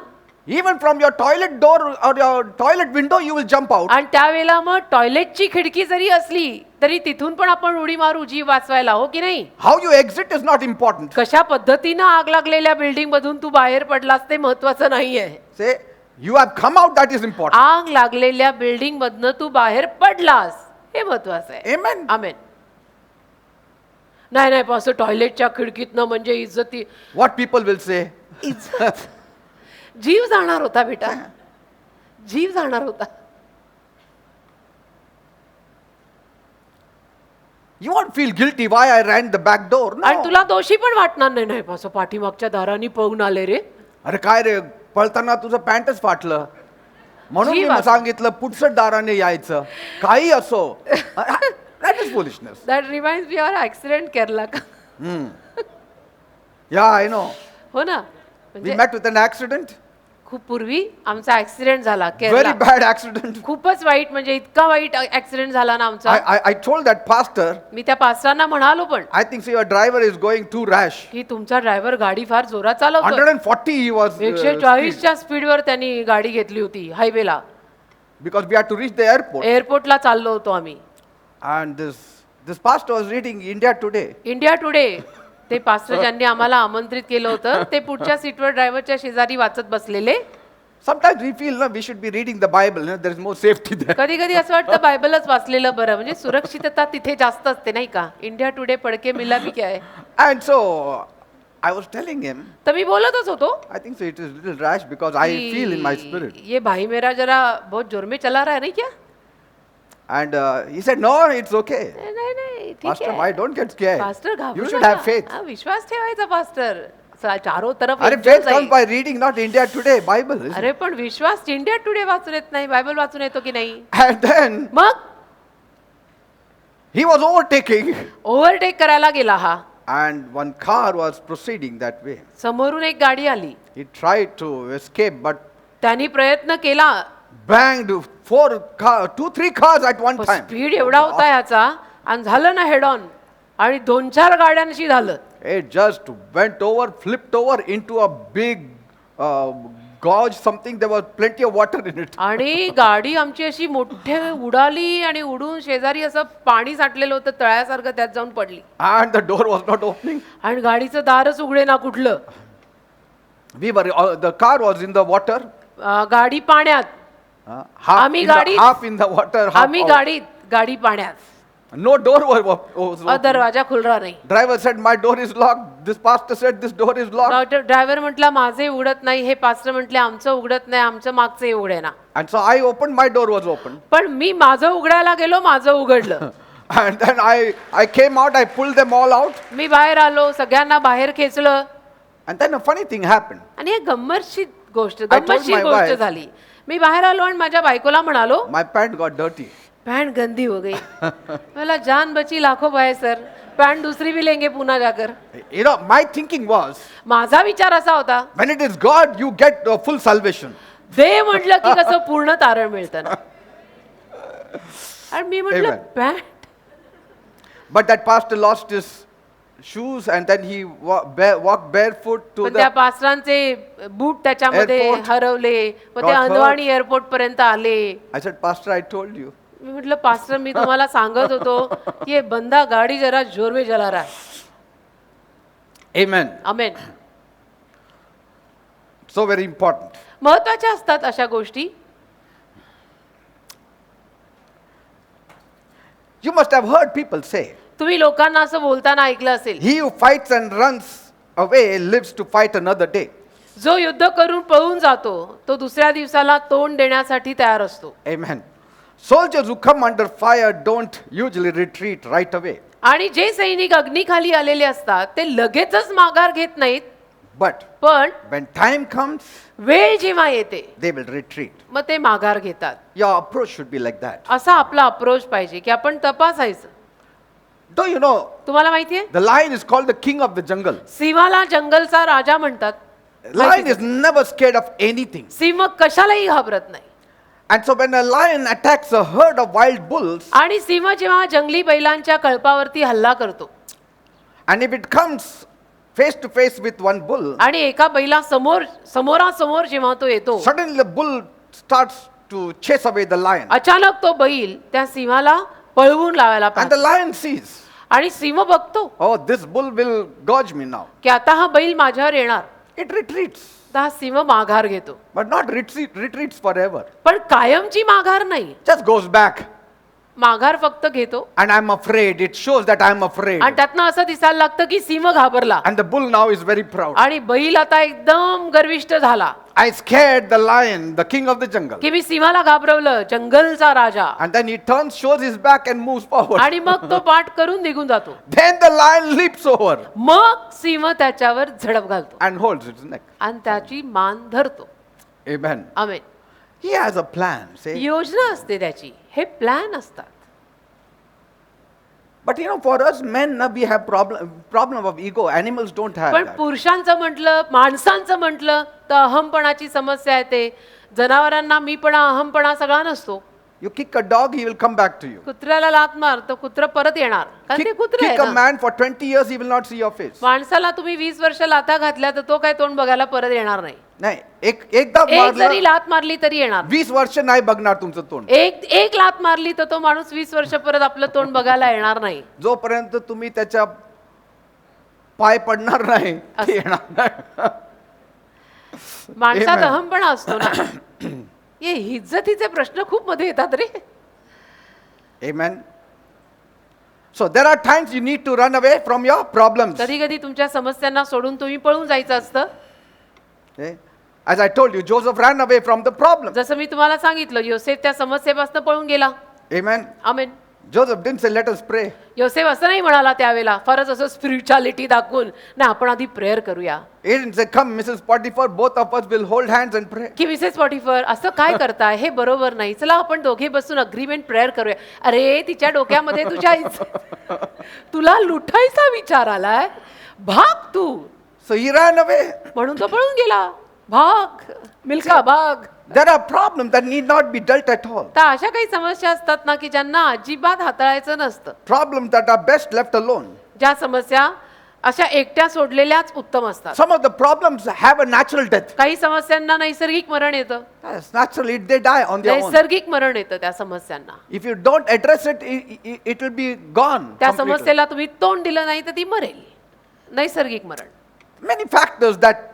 Even from your toilet door or your toilet window, you will jump out. आणि त्यावेळेला मग टॉयलेटची खिडकी जरी असली तरी तिथून पण आपण उडी मारू जीव वाचवायला, हो की नाही? How you exit is not important. कशा पद्धतीनं आग लागलेल्या बिल्डिंग मधून तू बाहेर पडलास ते महत्वाचं नाहीये. Say, you have come out, that is important. आग लागलेल्या बिल्डिंग मधनं तू बाहेर पडलास हे महत्वाचं आहे. Amen. आमेन. नाही नाही पास टॉयलेटच्या खिडकीतनं म्हणजे इज्जती, What people will say. इज्जत जीव जाणार होता बेटा, जीव जाणार होता. You won't feel guilty why I ran the back door. आणि No. तुला दोषी पण वाटणार नाही. नाही पास पाठीमागच्या दाराने पळून आले रे. अरे काय रे, पळताना तुझं पॅन्टच फाटलं म्हणून जी मी बात. सांगितलं पुढचं दाराने यायचं, काही असो. That is foolishness. That reminds me or accident Kerala का. Yeah, I know. हो ना, We म्हणजे met with an accident. खूप पूर्वी आमचा ऍक्सिडेंट झाला Very केरला. bad accident. खूपच वाईट, म्हणजे इतका वाईट ऍक्सिडेंट झाला ना आमचा. I told that pastor, मी त्या पास्टरांना म्हणालो पण I think so your driver is going too rash. की तुमचा ड्रायव्हर गाडी फार जोरात चालवतो. 140 he was 140च्या स्पीडवर त्यांनी गाडी घेतली होती हायवेला. because we had to reach the airport. एअरपोर्टला चाललो होतो आम्ही. And this pastor was reading India Today. India today ते पास्टर ज्यांनी आम्हाला आमंत्रित केलं होतं ते पुढच्या सीटवर ड्रायव्हरच्या शेजारी वाचत बसलेले. Sometimes we feel we should be reading the Bible. There is more safety there. कधी कधी असं वाटतं बायबलच वाचलेलं बरं, म्हणजे सुरक्षितता तिथे जास्त असते नाही का. इंडिया टुडे पडके मिला भी क्या है. And so I was telling him, तर मी बोलतच होतो I think so it is little rash because I feel in my spirit. ये भाई मेरा जरा बहुत जोर में चला रहा है नहीं क्या. And he said, no, it's okay. नाही नाही ठीक Pastor, आहे. why don't get scared? Pastor घाबरू You should नका. have faith. हा, विश्वास ठेवायचा पास्टर. चारों तरफ अरे एकजूट faith जाईल. comes by reading, not India Today, Bible. isn't it? अरे पण विश्वास इंडिया टुडे वाचून येत नाही, बायबल वाचून येतो की नाही. And then मग he was overtaking, ओव्हरटेक करायला गेला हा. and one car was proceeding that way. समोरून एक गाडी आली, He tried to escape, but त्यांनी प्रयत्न केला. banged 2-3 cars at one time. Speed एवढा होता ह्याचा, आणि झालं ना हेड ऑन, आणि 2-4 गाड्यांशी झालं. It just went over, flipped over into a big gorge, something. There was plenty of water in it. आणि गाडी आमची अशी मोठे उडाली, आणि उडून शेजारी असं पाणी साठलेलं होतं तळ्यासारखं, त्यात जाऊन पडली. And the door was not opening. आणि गाडीचं दारच उघडे ना कुठलं. The car was in the water. गाडी पाण्यात, Half आम्ही in the, गाडीत- half in the water, half आम्ही out. गाडीत, गाडी पाण्यात. No door was open. दरवाजा खुल रहा नाही. Driver said, my door is locked. This pastor said, this door is locked. Driver म्हटला माझे उघडत नाही, हे पास्टर म्हटले आमचं उघडत नाही, आमचं मागचं उघडे ना. And so I opened, my door was open. पण मी माझं उघडायला गेलो, माझं उघडलं. And then I came out, I pulled them all out. मी बाहेर आलो, सगळ्यांना बाहेर खेचलं. And then a funny thing happened. आणि एक गंमतशीर told गंमतशीर my गोष्ट wife- झाली. मी बाहेर आलो आणि माझ्या बायकोला म्हणालो, My pant got dirty. Pant गंदी हो गई. मला जान बची लाखो भाई सर, पॅन्ट दुसरी भी लेंगे पुन्हा जाकर. You know, my thinking was, माझा विचार असा होता, when it is God, you get full salvation. देव म्हटलं की कसं पूर्ण तारण मिळतं ना. आणि मी म्हटलं Amen. Pant. But that pastor lost his shoes and then he walked barefoot to पण त्या the... पास्टरांचे बूट त्याच्यामध्ये Airport. हरवले, मग ते Got अंधवाणी एअरपोर्ट पर्यंत आले. I said, Pastor, I told you. मी म्हटलं पास्टर मी तुम्हाला सांगत होतो की ये बंदा गाडी जरा जोर में चला रहा है. Amen. आमेन. So very important. महत्वाच्या असतात अशा गोष्टी. You must have heard people say, तुम्ही लोकांना असं बोलताना ऐकलं असेल, he who fights and runs away lives to fight another day. जो युद्ध करून पळून जातो तो दुसऱ्या दिवसाला तोंड देण्यासाठी तयार असतो. Amen. Soldiers who come under fire don't usually retreat right away. आणि जे सैनिक अग्नीखाली आलेले असतात ते लगेचच माघार घेत नाहीत, But पण when time comes, वेळ जेव्हा येते they will retreat. मग ते माघार घेतात. Your approach should be like that. असा आपला अप्रोच पाहिजे की आपण तपासायचं. Do you know, तुम्हाला माहितीये the lion is called the king of the jungle. सिंहाला जंगलचा राजा म्हणतात. Lion is never scared of anything. सिंह कशालाही घाबरत नाही. And so when a lion attacks a herd of wild bulls, आणि सिंह जेव्हा जंगली बैलांच्या कळपावरती हल्ला करतो and if it comes face to face with one bull, आणि एका बैला समोरासमोर जेव्हा तो येतो, suddenly the bull starts to chase away the lion. अचानक तो बैल त्या सिंहाला पळवून लावायला And पाहतो. the lion sees, आणि सिंह बघतो oh, this bull will gorge me now. की आता हा बैल माझ्यावर येणार. It retreats, तर हा सिंह माघार घेतो, but not retreats forever. पण कायमची माघार नाही. Just goes back. माघार फक्त घेतो, And I'm afraid. It shows that I'm afraid. आणि त्यातनं असं दिसायला लागतं की सिंह घाबरला, And the bull now is very proud. आणि बैल आता एकदम गर्विष्ठ झाला I scared the lion, the king of the jungle. की मी सिंहाला घाबरवलं, जंगलचा राजा. And then he turns, shows his back and moves forward. आणि मग तो पाठ करून निघून जातो. Then the lion leaps over मग सिंह त्याच्यावर झडप घालतो and holds its neck. आणि त्याची मान धरतो. Amen. Amen. He has a plan, say. योजना असते त्याची, हे प्लॅन असतात. But you know, for us men, we have problem of ego. Animals don't have पण that. पुरुषांचं म्हटलं, माणसांचं म्हटलं तर अहमपणाची समस्या येते. जनावरांना मीपणा, अहमपणा सगळा नसतो. You kick a dog, he will come back to you. कुत्र्याला लात मार तर कुत्र परत येणार, कारण ते कुत्रे Kick a आहे ना. man for 20 years, he will not see your face. माणसाला तुम्ही 20 वर्ष लाथा घातल्या तर तो काय तोंड बघायला परत येणार नाही. नाही, एकदा एक जरी मारलं, लात मारली तरी येणार. 20 वर्ष नाही बघणार तुमचं तोंड. एक लात मारली तर तो माणूस 20 वर्ष परत आपलं तोंड बघायला येणार नाही. जोपर्यंत तुम्ही त्याच्या पाय पडणार नाही ते येणार नाही. माणसात Amen. अहमपणा असतो ना. हे इज्जतीचे प्रश्न खूप मध्ये येतात रे. Amen. So there are times you need to run away from your problems. कधी कधी तुमच्या समस्यांना सोडून तुम्ही पळून जायचं असतं. Okay? As I told you, Joseph ran away from the problem. जसं मी तुम्हाला सांगितलं, योसेफ त्या समस्येपासून पळून गेला. Amen. Amen. Joseph didn't say, let us pray. योसेफ असं नाही म्हणाला त्यावेळेला, फारच असं स्पिरिच्युअलिटी दाखवून, ना आपण आधी प्रेयर करूया. He didn't say, come, Mrs. Potiphar, both of us will hold hands and pray. की मिसेस पॉटिफर असं काय करताय, हे बरोबर नाही, चला आपण दोघे बसून अग्रीमेंट प्रेयर करूया. अरे तिच्या डोक्यामध्ये तुझ्या तुला लुटायचा विचार आलाय, भाग तू. So he ran away. म्हणून तो पळून गेला. भाग मिल्का भाग. There are problems that need not be dealt at all. तर अशा काही समस्या असतात ना की ज्यांना अजिबात हाताळायचं नसतं. Problems that are best left alone. ज्या समस्या अशा एकट्या सोडलेल्याच उत्तम असतात. Some of the problems have a natural death. काही समस्यांना नैसर्गिक मरण येतं. Yes, naturally they die on their own. नैसर्गिक मरण येतं त्या समस्यांना. If you don't address it, it will be gone. त्या completely. समस्येला तुम्ही तोंड दिलं नाही तर ती मरेल. नैसर्गिक मरण. Many factors that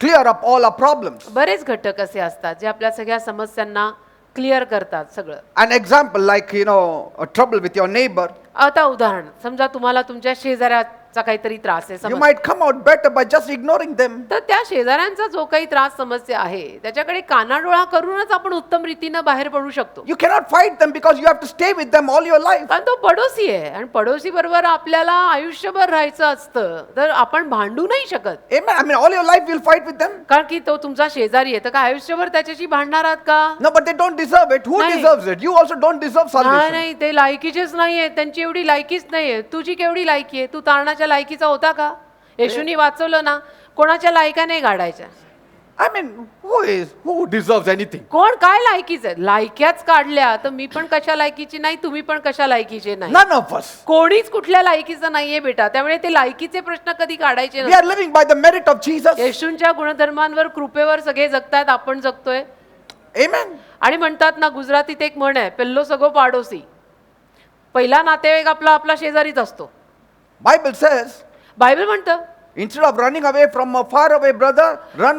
clear up all our problems. बरेच घटक असे असतात जे आपल्या सगळ्या समस्यांना क्लिअर करतात सगळं. An example like, a trouble with your neighbor. आता उदाहरण समजा तुम्हाला तुमच्या शेजाऱ्याचा काहीतरी त्रास आहे You समज. might come out better by just ignoring them. तर त्या शेजाऱ्यांचा जो काही त्रास समस्या आहे त्याच्याकडे कानाडोळा करूनच आपण उत्तम रीतीनं बाहेर पडू शकतो. You cannot fight them because you have to stay with them all your life. कारण तो पडोसी आहे आणि पडोसी बरोबर आपल्याला आयुष्यभर राहायचं असतं, तर आपण भांडू नाही शकत. Amen. I mean, all your life you'll fight with them. कारण की तो तुमचा शेजारी आहे, तर काय आयुष्यभर त्याच्याशी भांडणार आहात का? No, but they don't deserve it. Who नाही. deserves it? You also don't deserve नाही salvation. नाही, ते लायकीचेच नाहीये, त्यांची एवढी लायकीच नाहीये. तुझी केवढी लायकी आहे? तू तारणाच्या लायकीचा होता का? येशूनी वाचवलं ना, कोणाच्या लायका नाही गाडायच्या. I mean, who deserves anything? कोण काय लायकीच आहे? लायक्याच काढल्या तर मी पण कशा लायकीची नाही, तुम्ही पण कशा लायकीचे नाही. None of us. कोणीच कुठल्या लायकीचं नाहीये बेटा. त्यामुळे ते लायकीचे प्रश्न कधी काढायचे We are living by the merit of Jesus. येशूंच्या गुणधर्मांवर कृपेवर सगळे जगतात, आपण जगतोय. Amen. आणि म्हणतात ना, गुजरातीत एक म्हण आहे, पेल्लो सगो पाडोसी. पहिला नातेवाईक आपला आपला शेजारीच असतो. Bible says, बायबल म्हणतं instead of running away from a far away brother, run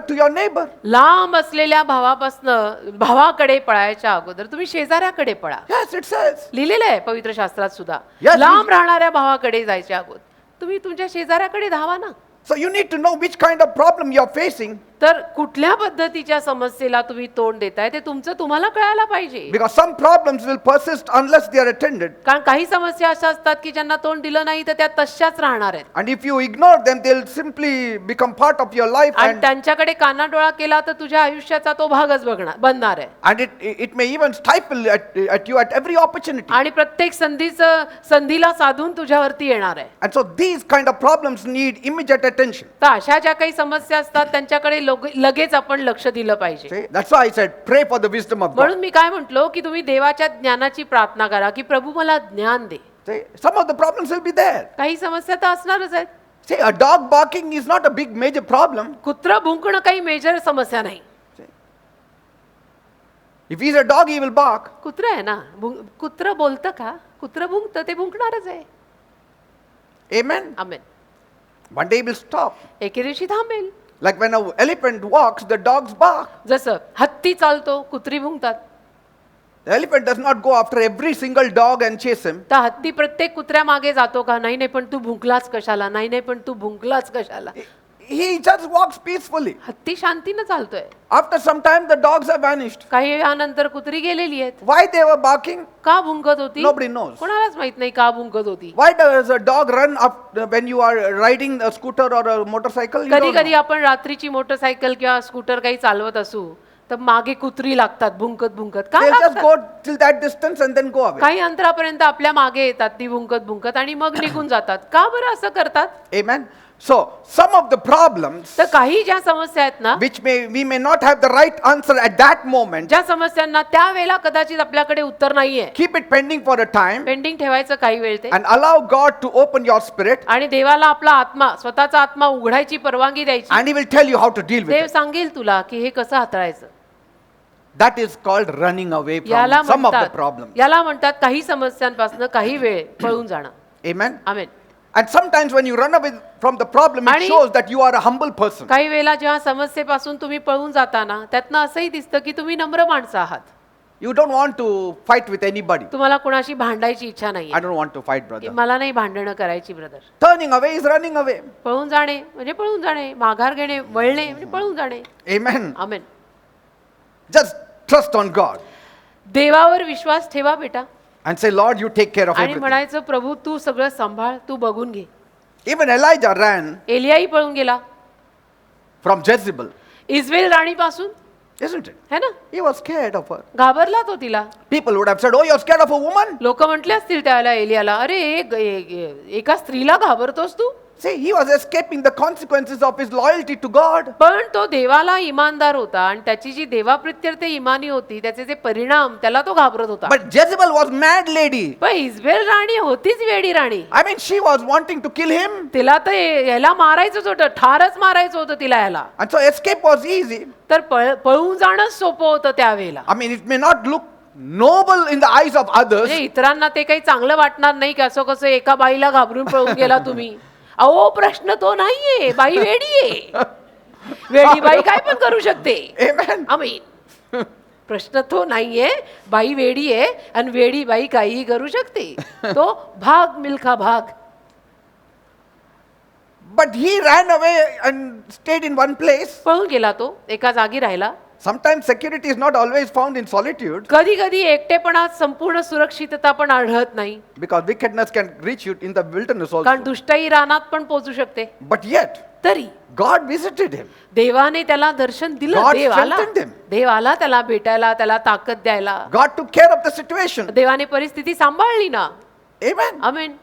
to your neighbor. लांब असलेल्या भावाकडे पळायच्या अगोदर तुम्ही शेजाऱ्याकडे पळा. Yes, it says. लिहिलेलं आहे पवित्र शास्त्रात सुद्धा. Yes, लांब राहणाऱ्या भावाकडे जायच्या अगोदर तुम्ही तुमच्या शेजाऱ्याकडे धावा ना. So you need to know which kind of problem you are facing, तर कुठल्या पद्धतीच्या समस्येला तुम्ही तोंड देताय ते तुमचं तुम्हाला कळायला पाहिजे. because some problems will persist unless they are attended. कारण काही समस्या अशा असतात की ज्यांना तोंड दिलं नाही तर त्या तशाच राहणार आहेत. And if you ignore them, they'll simply become part of your life, आणि and त्यांच्याकडे कानाडोळा केला तर तुझ्या आयुष्याचा तो भागच बनणार आहे. it may even stifle at you at every opportunity. आणि प्रत्येक संधीला साधून तुझ्यावरती येणार आहे. And so these kind of problems need immediate attention. तर अशा ज्या काही समस्या असतात त्यांच्याकडे लगेच आपण लक्ष दिलं पाहिजे. See? That's why I said, pray for the wisdom of God. म्हणून मी काय म्हटलो की तुम्ही देवाच्या ज्ञानाची प्रार्थना करा की प्रभू मला ज्ञान दे. See? Some of the problems will be there. काही समस्या तर असणारच आहेत. See, a dog barking is not a big major problem. कुत्रा भुंकणं काही मेजर समस्या नाही. If he's a dog, he will bark. कुत्रा आहे ना, कुत्र बोलतं का? कुत्र भुंकतं, ते भुंकणारच आहे. Amen. Amen. One day he will stop. एके दिवशी थांबेल. Like when an elephant walks, the dogs bark. जसं हत्ती चालतो, कुत्री भुंकतात. The elephant does not go after every single dog and chase him. तर हत्ती प्रत्येक कुत्र्या मागे जातो का? नाही नाही, पण तू भुंकलाच कशाला? नाही नाही, पण तू भुंकलाच कशाला? He just walks peacefully. हत्ती शांतीनं चालतोय. After some time, the dogs have vanished. काही वेळानंतर कुत्री गेलेली आहेत. Why they were barking? का भुंकत होती? Nobody knows. कोणालाच माहित नाही का भुंकत होती. Why does a dog run up when you are riding a scooter or a motorcycle? You कधी don't कधी know. आपण रात्रीची मोटरसायकल किंवा स्कूटर काही चालवत असू तर मागे कुत्री लागतात भुंकत भुंकत. का They'll just लागतात? go till that distance and then go away. काही अंतरापर्यंत आपल्या मागे येतात ती भुंकत भुंकत आणि मग निघून जातात. का बरं असं करतात? Amen. So some of the problems तर काही ज्या समस्या आहेत ना, which we may not have the right answer at that moment, ज्या समस्यांना त्यावेळेला कदाचित आपल्याकडे उत्तर नाहीये, keep it pending for a time pending ठेवायचं काही वेळ ते. and allow God to open your spirit, आणि देवाला आपला आत्मा, स्वतःचा आत्मा उघडायची परवानगी द्यायची. and He will tell you how to deal with Dev it. सांगेल तुला की हे कसं हाताळायचं. That is called running away from याला some of the म्हणतात problems. याला म्हणतात काही समस्यांपासून काही वेळ पळून जाणं. Amen. Amen. And sometimes when you run away from the problem, it आणि- shows that you are a humble person. काही वेळेला जेव्हा समस्येपासून तुम्ही पळून जाताना त्यातनं असंही दिसतं की तुम्ही नम्र माणसं आहात. You don't want to fight with anybody. तुम्हाला कोणाशी भांडायची इच्छा नाही. I don't want to fight, brother. मला नाही भांडणं करायची brother. Turning away is running away. पळून जाणे म्हणजे पळून जाणे, माघार घेणे, वळणे म्हणजे पळून जाणे. Amen. Amen. Just trust on God देवावर विश्वास ठेवा बेटा and say, Lord, you take care of आणि everything. म्हणायचं प्रभू तू सगळं सांभाळ, तू बघून घे. Even Elijah ran एलियाही पळून गेला from Jezebel, इस्रायल राणीपासून, isn't it? है ना. He was scared of her. घाबरला तो तिला. People would have said, oh, you're scared of a woman? लोक म्हटले असतील त्याला एलियाला, अरे एका स्त्रीला घाबरतोस तू. See, he was escaping the consequences of his loyalty to God. पण तो देवाला इमानदार होता आणि त्याची जी देवाप्रित्यर्थ इमानी होती त्याचे जे परिणाम त्याला तो घाबरत होता. But Jezebel was mad lady. पण इस्रायल राणी होतीच वेडी राणी. I mean, she was wanting to kill him. तिला तर ह्याला मारायचंच होतं, ठारच मारायचं होतं तिला ह्याला. And so escape was easy. तर पळून जाणं सोपं होतं त्यावेळेला. I mean, it may not look noble in the eyes of others. म्हणजे इतरांना ते काही चांगलं वाटणार नाही की असं कसं एका बाईला घाबरून पळून गेला तुम्ही. अहो प्रश्न तो नाहीये, बाई वेडी आहे. वेडी बाई काय पण करू शकते. Amen. आमीन. प्रश्न तो नाहीये, बाई वेडी आहे आणि वेडी बाई काहीही करू शकते. तो भाग मिल्खा भाग. But he ran away and stayed in one place. पळून गेला तो, एका जागी राहिला. Sometimes security is not always found in solitude कधी कधी एकटेपणात संपूर्ण सुरक्षितता पण आढळत नाही. because wickedness can reach you in the wilderness कारण also. दुष्टाई रानात पण पोहोचू शकते. But yet, तरी God visited him. देवाने त्याला दर्शन दिलं. God देव आला, strengthened him. देव आला त्याला भेटायला, त्याला ताकद द्यायला. God took care of the situation. देवाने परिस्थिती सांभाळली ना. Amen. Amen.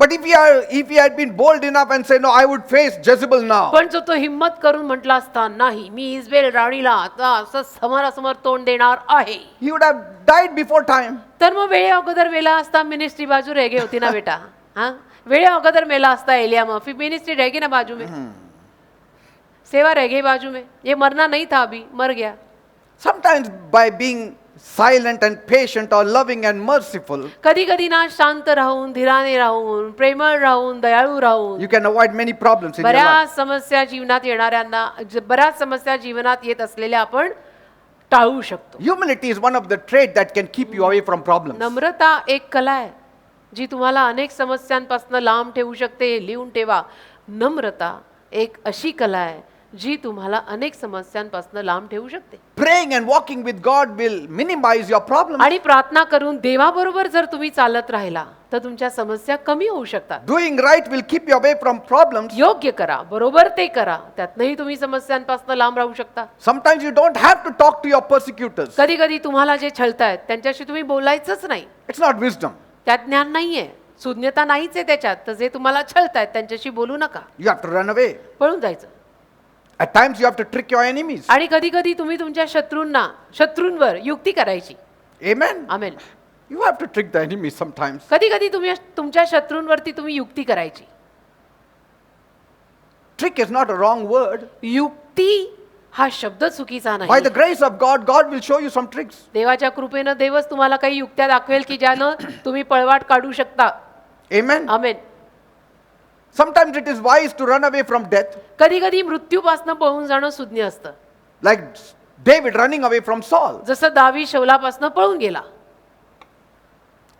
But if he had been bold enough and said, no, I would face Jezebel now. पण जो तो हिम्मत करून म्हटला असता, नाही मी इस्रायल राणीला आता असं समोरासमोर तोंड देणार आहे, He would have died before time. तर मग वेळे अगोदर मेला असता. मिनिस्ट्री बाजू रह गई होती ना बेटा. हाँ वेळे अगोदर मेला असता एलिया में, फिर मिनिस्ट्री रह गई ना बाजू में, सेवा रह गई बाजू में. ये मरना नहीं था, अभी मर गया. Sometimes by being silent and patient or loving and merciful, कधी कधी ना शांत राहून, धीराने राहून, प्रेमळ राहून, दयाळू राहून you can avoid many problems in your life. बऱ्याच समस्या जीवनात येणाऱ्यांना, बऱ्याच समस्या जीवनात येत असलेल्या आपण टाळू शकतो. Humility is one of the traits that can keep you away from problems. नम्रता एक कला आहे जी तुम्हाला अनेक समस्यांपासून लांब ठेवू शकते. लिहून ठेवा, नम्रता एक अशी कला आहे जी तुम्हाला अनेक समस्यांपासून लांब ठेवू शकते. Praying and walking with God will minimize your problems. आणि प्रार्थना करून देवाबरोबर जर तुम्ही चालत राहिला तर तुमच्या समस्या कमी होऊ शकतात. Doing right will keep you away from problems. योग्य करा, बरोबर ते करा, त्यातनंही तुम्ही समस्यांपासून लांब राहू शकता. Sometimes you don't have to talk to your persecutors. कधी कधी तुम्हाला जे छळतायत त्यांच्याशी तुम्ही बोलायचंच नाही. It's not wisdom. त्यात ज्ञान नाहीये, सुज्ञता नाहीच आहे त्याच्यात. तर जे तुम्हाला छळतायत त्यांच्याशी बोलू नका, You have to run away. पळून जायचं. At times you have to trick your enemies. आणि कधी कधी तुम्ही तुमच्या शत्रूंवर युक्ती करायची. Amen. Amen. You have to trick the enemies sometimes. कधी कधी तुम्ही तुमच्या शत्रूंवरती तुम्ही युक्ती करायची. Trick is not a wrong word. युक्ती हा शब्द चुकीचा By नाही. the grace of God, God will show you some tricks. देवाच्या कृपेनं देवच तुम्हाला काही युक्त्या दाखवेल की ज्यानं तुम्ही पळवाट काढू शकता. Amen. Amen. Sometimes it is wise to run away from death, कधी कधी मृत्यूपासून पळून जाणं सुज्ञ असतं. like David running away from Saul. जसं दावी शौलापासून पळून गेला.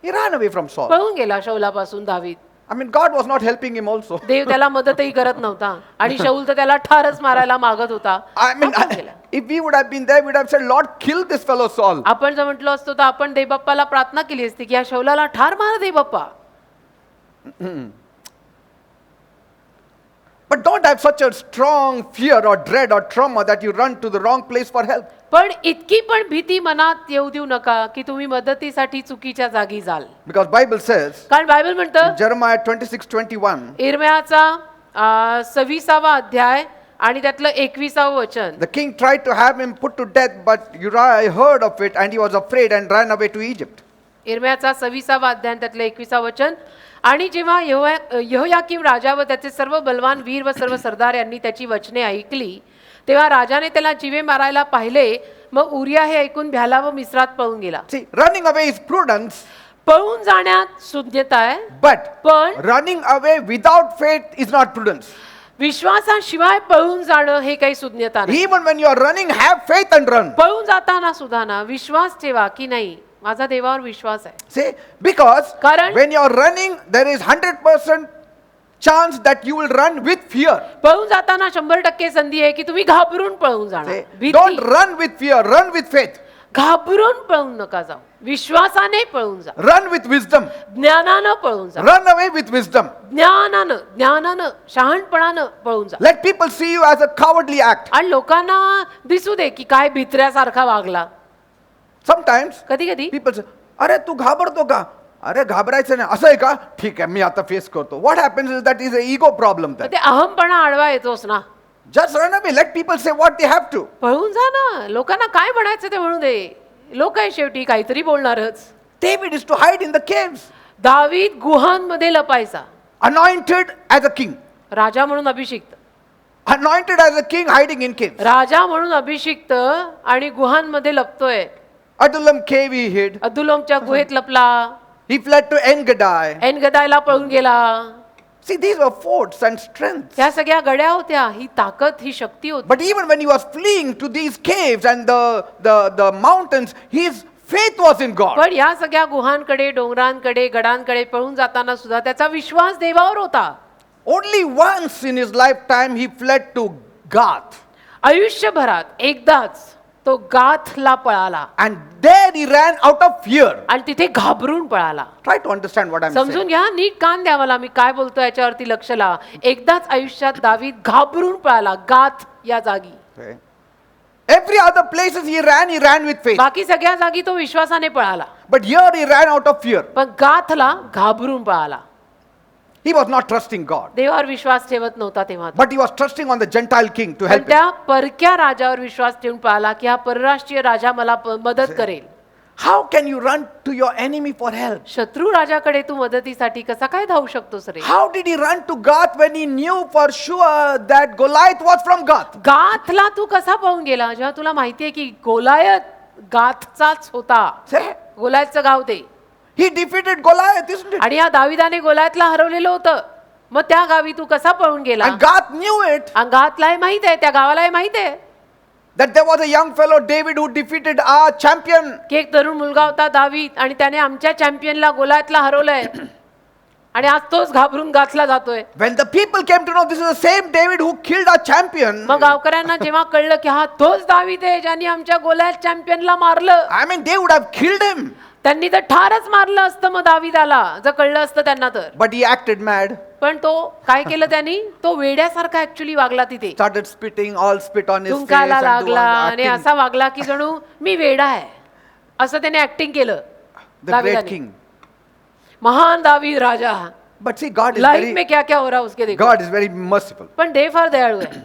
He ran away from Saul. पळून गेला शौलापासून दावीद. I mean, God was not helping him also. देव त्याला मदतही करत नव्हता आणि शौल तर त्याला ठारच मारायला मागत होता. I mean, आपण केलं. if we would have been there, we would have said, Lord, kill this fellow Saul. आपण जर म्हटलं असतो तर आपण देवबाप्पाला प्रार्थना केली असती की या शौलाला ठार मार देवबाप्पा. But don't have such a strong fear or dread or trauma that you run to the wrong place for help. पण इतकी पण भीती मनात येऊ देऊ नका की तुम्ही मदतीसाठी चुकीच्या जागी जाल. Because Bible says, कारण बायबल म्हणतं in Jeremiah 26:21, इर्म्याचा 26वा अध्याय आणि त्यातलं 21व वचन, the king tried to have him put to death, but Uriah heard of it and he was afraid and ran away to Egypt. इर्म्याचा 26वा अध्याय त्यातलं 21व वचन. आणि जेव्हा यहोयाकीम राजा व त्याचे सर्व बलवान वीर व सर्व सरदार यांनी त्याची वचने ऐकली तेव्हा राजाने त्याला जीवे मारायला पाहिले. मग उरिया हे ऐकून भ्याला व मिस्रात पळून गेला. See, running away is prudence, पळून जाण्यात शून्यता आहे, But पण running away without faith is not prudence. विश्वासाशिवाय पळून जाणं हे काही शून्यता नाही. Even when you are running, have faith and run. पळून जाताना सुद्धा ना विश्वास ठेवा की नाही माझा देवावर विश्वास आहे. See, because कारण- when you are running, there is 100% chance that you will run with fear. पळून जाताना 100% संधी आहे की तुम्ही घाबरून पळून See, जाणार. don't भीती run with fear, run with faith. घाबरून पळून नका जाऊ, विश्वासाने पळून जा, Run with wisdom. ज्ञानानं पळून जा, Run away with wisdom. ज्ञानानं शहाणपणानं पळून जा. Let people see you as a cowardly act. आणि लोकांना दिसू दे की काय भित्र्यासारखा वागला. Sometimes कधी कधी people say, अरे तू घाबरतो का? अरे घाबरायचं नाही, असं आहे का? ठीक आहे, मी आता फेस करतो. What happens is that is an ego problem then. ते अहमपणा आडवा येतोच ना. Just run away. Let people say what they have to. पळून जा ना, लोकांना काय म्हणायचं ते म्हणू दे. लोक आहे शेवटी काहीतरी बोलणारच. David is to hide in the caves, दावीद गुहांमध्ये लपायचा, anointed as a king. राजा म्हणून अभिषिक्त, Anointed as a king, hiding in caves. राजा म्हणून अभिषिक्त आणि गुहांमध्ये लपतोय. Adullam cave he hid. अदुल्लामच्या गुहेत लपला, He fled to En-Gedi. एनगदायला पळून गेला. See, these were forts and strengths. त्या सगळ्या गड्या होत्या, ही ताकद ही शक्ती होती. But even when he was fleeing to these caves and the mountains, his faith was in God. पण या सगळ्या गुहांकडे, डोंगरांकडे, गडांकडे पळून जाताना सुद्धा त्याचा विश्वास देवावर होता. Only once in his lifetime he fled to Gath. आयुष्यभरात एकदाच तो गाथला पळाला And there he ran out of fear. आणि तिथे घाबरून पळाला. Try to understand what I'm समजून saying. घ्या, नीट कान द्या मला, मी काय बोलतो याच्यावरती लक्ष लावा. एकदाच आयुष्यात दावीद घाबरून पळाला गाथ या जागी. Okay. Every other places he ran with faith. बाकी सगळ्या जागी तो विश्वासाने पळाला, But here he ran out of fear. पण गाथला घाबरून पळाला. He was not trusting God. देवावर विश्वास ठेवत नव्हता तेव्हा. But he was trusting on the Gentile king to पण help him. त्या परक्या राजावर विश्वास ठेवून पळाला की हा परराष्ट्रीय राजा मला मदत करेल. How can you run to your enemy for help? शत्रू राजाकडे तू मदतीसाठी कसा काय धावू शकतोस रे? How did he run to Gath when he knew for sure that Goliath was from Gath? गाथला तू कसा पळून गेला जेव्हा तुला माहितीये की गोलायत गाथचाच होता. Say, गोलायतचं गाव ते. he defeated Goliath, isn't it? आणि या दाविदाने गोलायतला हरवलेलं होतं. मग त्या गावी तू कसा पळून गेला? And Gath knew it, आणि गाथलाही माहित आहे, त्या गावालाही माहित आहे that there was a young fellow David who defeated our champion. की एक तरुण मुलगा होता दावीद आणि त्याने आमच्या चॅम्पियनला गोलायतला हरवलंय. आणि आज तोच घाबरून गाथला जातोय. When the people came to know this is the same David who killed our champion, मग गावकऱ्यांना जेव्हा कळलं की हा तोच दावीद आहे ज्यांनी आमच्या गोलायत चॅम्पियनला मारलं, I mean, they would have killed him. त्यांनी तर ठारच मारलं असतं मग दावीदाला, जर कळलं असतं त्यांना तर. But he acted mad, पण तो काय केलं त्यांनी? तो वेड्यासारखा ऍक्च्युली वागला तिथे. started spitting, all spit on his face, तुंकाला and लागला आणि acting असा वागला की जणू मी वेडा आहे असं त्याने ऍक्टिंग केलं. the great दाविदाने. king. महान दावीद राजा, But see, God is life very, में क्या क्या हो रहा उसके देखो. God is very merciful. पण देव फार दयाळू आहे.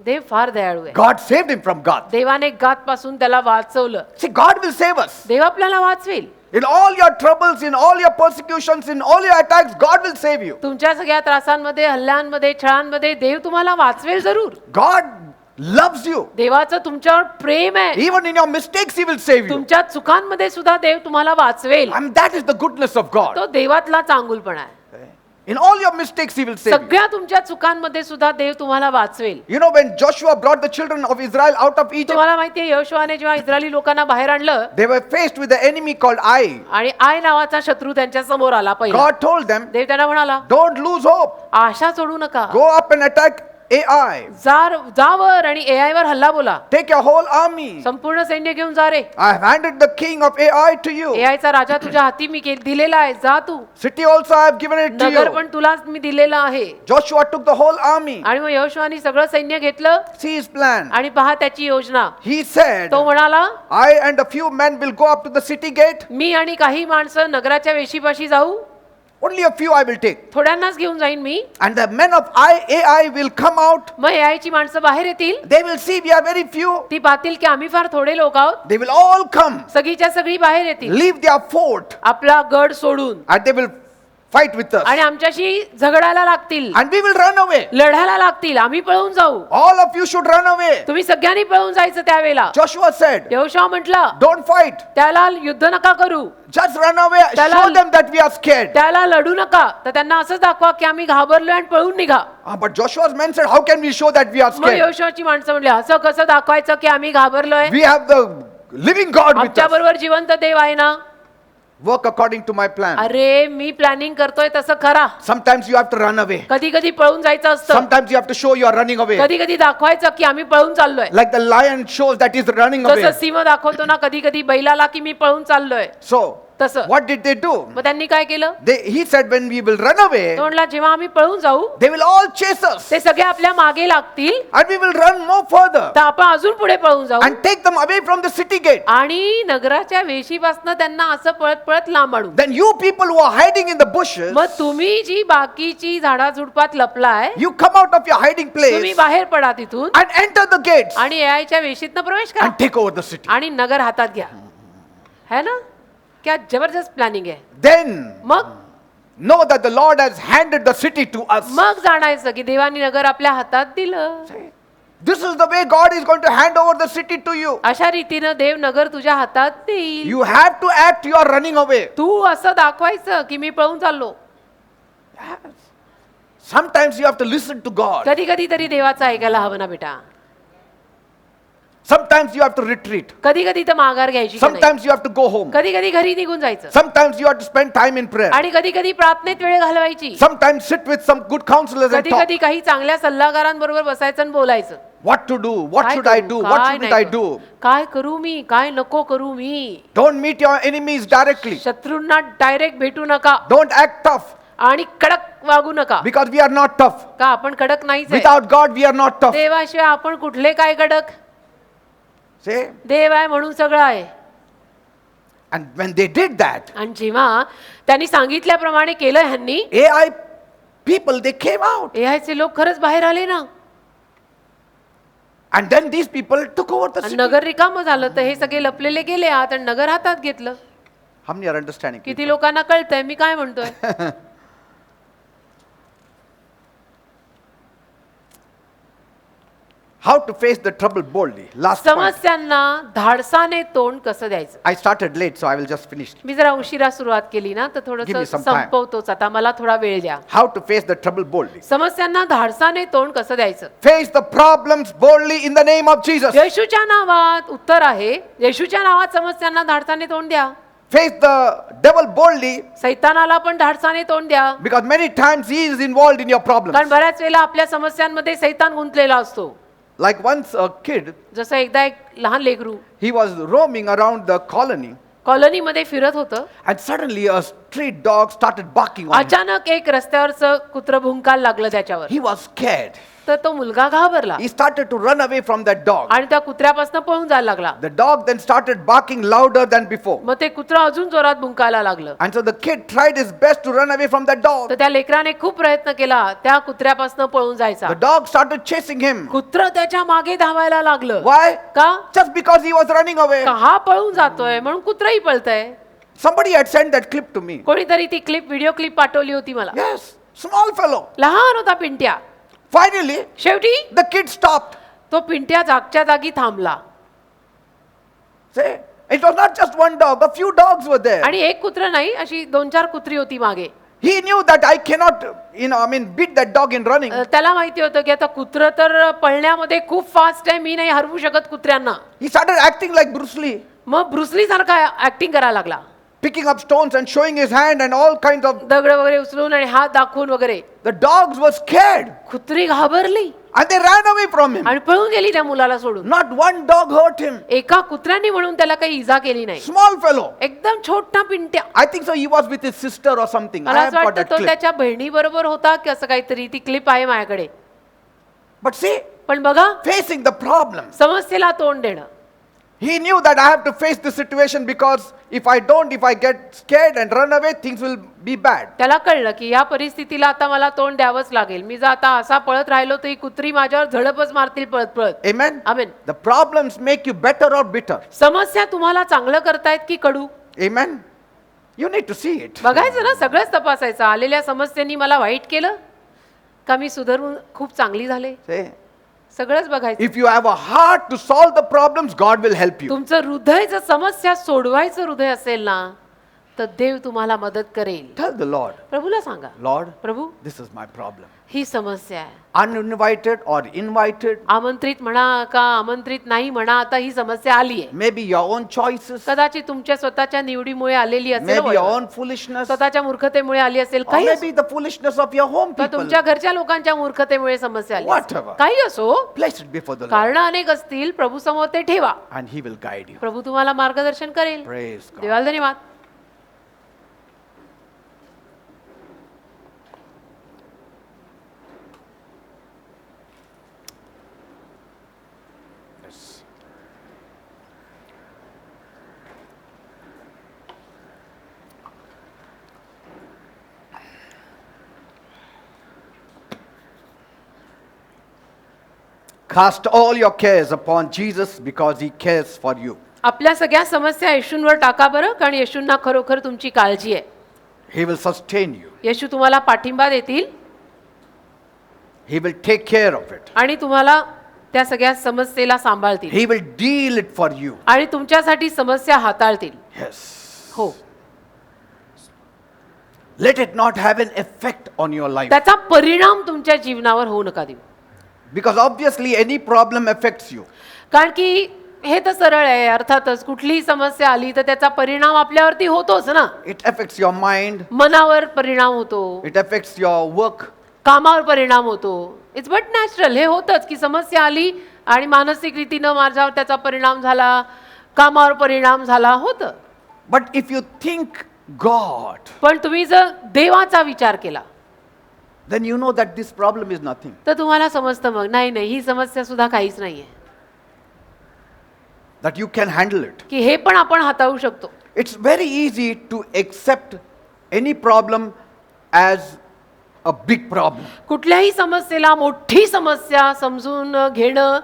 देव फार दयाळू आहे. God saved him from Gath. देवाने गात पासून त्याला वाचवलं. See, God will save us. देव आपल्याला वाचवेल. In all your troubles, in all your persecutions, in all your attacks, God will save you. तुमच्या सगळ्या त्रासांमध्ये, हल्ल्यांमध्ये, छळांमध्ये देव तुम्हाला वाचवेल जरूर. God loves you. देवाचं तुमच्यावर प्रेम आहे. Even in your mistakes, He will save you. तुमच्या चुकांमध्ये सुद्धा देव तुम्हाला वाचवेल. I mean, that is the goodness of God. तो देवातला चांगुलपणा आहे. In all your mistakes, He will save you. सगळ्या तुमच्या चुकांमध्ये सुद्धा देव तुम्हाला वाचवेल. You know, when Joshua brought the children of Israel out of Egypt, तुम्हाला माहितीये योशुआने जेव्हा इस्रायली लोकांना बाहेर आणलं they were faced with the enemy called Ai. आणि आय नावाचा शत्रू त्यांच्या समोर आला पहिला. God told them, देव त्यांना म्हणाला don't lose hope. आशा सोडू नका, Go up and attack Ai. जावर आणि AI वर हल्ला बोला, Take your whole army. संपूर्ण सैन्य घेऊन जा रे. I have handed the king of Ai to you. AI चा राजा तुझ्या हाती मी दिलेला आहे, जा तू. City also I have given it to Nagar you. पण तुलाच मी दिलेला आहे. Joshua took the whole army. आणि मग योशुआने सगळं सैन्य घेतलं See his plan. आणि पहा त्याची योजना. He said, तो म्हणाला I and a few men will go up to the city gate. मी आणि काही माणसं नगराच्या वेशीपाशी जाऊ, Only a few I will take. थोड्यांनाच घेऊन जाईन मी. And the men of Ai will come out. मग AI ची माणसं बाहेर येतील. They will see we are very few. ती पाहतील की आम्ही फार थोडे लोक आहोत. They will all come. सगळीच्या सगळी बाहेर येतील Leave their fort. आपला गड सोडून. And they will fight with us. आणि आमच्याशी झगडायला लागतील, And we will run away. लढायला लागतील, आम्ही पळून जाऊ. All of you should run away. तुम्ही सगळ्यांनी पळून जायचं त्यावेळेला. Joshua said, यहोशू म्हटलं, don't fight. त्याला युद्ध नका करू, Just run away. Tala- Show them that we are scared. त्याला लढू नका. तर त्यांना असंच दाखवा की आम्ही घाबरलोय आणि पळून निघा. But Joshua's men said, how can we show that we are मग scared? यहोशूची माणसं म्हणली, असं कसं दाखवायचं की आम्ही घाबरलोय? We have the living God with आमच्या us. बरोबर जिवंत देव आहे ना. Work according to my plan. अरे मी प्लॅनिंग करतोय तसं करा. Sometimes you have to run away. कधी कधी पळून जायचं असतं, Sometimes you have to show you are running away. कधी कधी दाखवायचं की आम्ही पळून चाललोय. Like the lion shows that he's running जसं away. सिंह दाखवतो ना कधी कधी बैलाला की मी पळून चाललोय, So, तसं. what did they do? मग त्यांनी काय केलं? He said, when we will run away, तो म्हणला जेव्हा आम्ही पळून जाऊ they will all chase us. ते सगळे आपल्या मागे लागतील, And we will run more further. तर आपण अजून पुढे पळून जाऊ And take them away from the city gate. आणि नगराच्या वेशीपासून त्यांना असं पळत पळत लांब आणू. Then you people who are hiding in the bushes, मग तुम्ही जी बाकीची झाडाझुडपात लपलाय, you come out of your hiding तुम्ही place बाहेर पडा तिथून and enter the gates आणि एआयच्या वेशीतनं प्रवेश करा and take over the city. आणि नगर हातात घ्या. है ना? क्या जबरदस्त प्लॅनिंग आहे. Then मग know that the Lord has handed the city to us. मग जाणायचं की देवानी नगर आपल्या हातात दिलं. This is the way God is going to hand over the city to you. अशा रीतीनं देव नगर तुझ्या हातात देईल. You have to act, you are running away. तू असं दाखवायचं की मी पळून चाललो. Sometimes you have to listen to God. कधी कधी तरी देवाचं ऐकायला हवं ना बेटा. Sometimes you have to retreat. कधी कधी तर माघार घ्यायची की नाही. Sometimes you have to go home. कधी कधी घरी निघून जायचं Sometimes you have to spend time in prayer. आणि कधी कधी प्रार्थनेत वेळ घालवायची. Sometimes sit with some good counselors and कधी talk. कधी काही चांगल्या सल्लागारांबरोबर बसायचं आणि बोलायचं. What to do? What काय should I करू? do? What काय shouldn't नाही I करू? do? काय करू मी, काय नको करू मी. Don't meet your enemies directly. शत्रूंना डायरेक्ट भेटू नका Don't act tough आणि कडक वागू नका. because we are not tough. का आपण कडक नाहीच आहे. Without God, we are not tough. देवाशिवाय आपण कुठले काय कडक. See? देव आहे म्हणून सगळं आहे. And when they did that, आणि जेव्हा त्यांनी सांगितल्याप्रमाणे केलं ह्यांनी, AI people, they came out. एआयचे लोक खरंच बाहेर आले ना. And then these people took over the आणि city. नगर रिकामं झालं तर हे सगळे लपलेले गेले आत आणि नगर हातात घेतलं. How many are understanding? किती लोकांना कळतंय मी काय म्हणतोय. How to face the trouble boldly. Last point. समस्यांना धाडसाने तोंड कसं द्यायचं. I started late, so I will just finish. मी जरा उशिरा सुरुवात केली ना तर Give me थोडस some time. संपवतोच आता. मला थोडा वेळ द्या. How to face the trouble boldly. समस्यांना धाडसाने तोंड कसं द्यायचं. Face the problems boldly in the name of Jesus. येशूच्या नावात उत्तर आहे. येशूच्या नावात समस्यांना धाडसाने तोंड द्या. Face the devil boldly सैतानाला पण धाडसाने तोंड द्या. because many times he is involved in your problems. कारण बऱ्याच वेळेला आपल्या समस्यांमध्ये सैतान गुंतलेला असतो. Like once a kid, जसं एकदा एक लहान लेकरू he was roaming around the colony कॉलनीमध्ये फिरत होतं. and suddenly a street dog started barking on him. अचानक एक रस्त्यावरचं कुत्र भुंकायला लागलं त्याच्यावर. He was scared. तर तो मुलगा घाबरला He started to run away from that dog. आणि त्या कुत्र्यापासून पळून जायला लागला. The dog then started barking louder than before. मग ते कुत्र अजून जोरात भुंकायला लागलं. And so the kid tried his best to run away from that dog. तर त्या लेकराने खूप प्रयत्न केला त्या कुत्र्यापासून पळून जायचा. The dog started chasing him. कुत्र त्याच्या मागे धावायला लागलं. Why? का? Just because he was running away. का हा पळून जातोय म्हणून कुत्रही पळतय. Somebody had sent that clip to me. कोणीतरी ती व्हिडिओ क्लिप पाठवली होती मला. Yes, small fellow. लहान होता पिंट्या. Finally, शेवटी the kid stopped. तो पिंट्या जागच्या जागी थांबला. See, it was not just one dog, a few dogs were there. आणि एक कुत्र नाही अशी 2-4 कुत्री होती मागे. He knew that I cannot, beat that dog in running. त्याला माहिती होतं की आता कुत्र तर पळण्यामध्ये खूप फास्ट आहे, मी नाही हरवू शकत कुत्र्यांना. He started acting like Bruce Lee, मग ब्रुसली सारखा ऍक्टिंग करायला लागला. picking up stones and showing his hand and all kinds of. दगड वगैरे उचलून आणि हात दाखवून वगैरे. The dogs were scared कुत्री घाबरली and they ran away from him. आणि पळून गेली त्या मुलाला सोडून. Not one dog hurt him. एका कुत्र्याने म्हणून त्याला काही इजा केली नाही. Small fellow. एकदम छोटा Pintya. I think so. He was with his sister or something. I मला have असं got वाटतं that तो clip. त्याच्या बहिणी बरोबर होता की असं काहीतरी. ती क्लिप आहे माझ्याकडे. But see, पण बघा facing the problem. समस्येला तोंड देणं. He knew that I have to face the situation because if I get scared and run away, things will be bad. त्याला कळलं की या परिस्थितीला आता मला तोंड द्यावंच लागेल. मी जर आता असा पळत राहिलो तर ही कुत्री माझ्यावर झडपच मारतील पळत पळत. Amen? Amen. The problems make you better or bitter. समस्या तुम्हाला चांगलं करतायत की कडू. Amen? You need to see it. बघायचं ना, सगळंच तपासायचं. आलेल्या समस्यांनी मला वाईट केलं का मी सुधारून खूप चांगली झाले, See? सगळंच बघायचं. If you have a heart to solve the problems, God will help you. तुमचं हृदय जर समस्या सोडवायचं हृदय असेल ना, तर देव तुम्हाला मदत करेल. Tell the Lord, प्रभूला सांगा, Lord, Prabhu this is my problem. ही समस्या आहे. Uninvited or invited, आमंत्रित म्हणा का आमंत्रित नाही म्हणा, आता ही समस्या आली आहे. maybe your own choices, कदाचित तुमच्या स्वतःच्या निवडीमुळे आलेली असेल, maybe your वळवा. own foolishness, स्वतःच्या मूर्खतेमुळे आली असेल, or काही maybe the foolishness of your home का people. तुमच्या घरच्या लोकांच्या मूर्खतेमुळे समस्या आली असेल. Whatever. काही असो, Place it before the Lord, कारण अनेक असतील, प्रभू समोर ते ठेवा. and He will guide you. प्रभू तुम्हाला मार्गदर्शन करेल. Praise God. देवाला धन्यवाद. Cast all your cares upon Jesus because He cares for you. आपल्या सगळ्या समस्या येशूंवर टाका बरं, कारण येशूंना खरोखर तुमची काळजी आहे. He will sustain you. येशू तुम्हाला पाठिंबा देतील He will take care of it. आणि तुम्हाला त्या सगळ्या समस्येला सांभाळतील He will deal it for you. आणि तुमच्यासाठी समस्या हाताळतील. Yes. हो, Let it not have an effect on your life. त्याचा परिणाम तुमच्या जीवनावर होऊ नका देऊ. Because obviously any problem affects you. कारण की हे तर सरळ आहे, अर्थातच कुठलीही समस्या आली तर त्याचा परिणाम आपल्यावरती होतोच ना. It affects your mind. मनावर परिणाम होतो, It affects your work. कामावर परिणाम होतो. इट्स बट नॅचरल, हे होतच की समस्या आली आणि मानसिक रीतीनं माझ्यावर त्याचा परिणाम झाला, कामावर परिणाम झाला, होतं. But if you think God, पण तुम्ही जर देवाचा विचार केला then you know that this problem is nothing. तर तुम्हाला समजतं मग नाही नाही ही समस्या सुद्धा काहीच नाहीये, That you can handle it. की हे पण आपण हाताळू शकतो. It's very easy to accept any problem as a big problem. कुठल्याही समस्येला मोठी समस्या समजून घेणं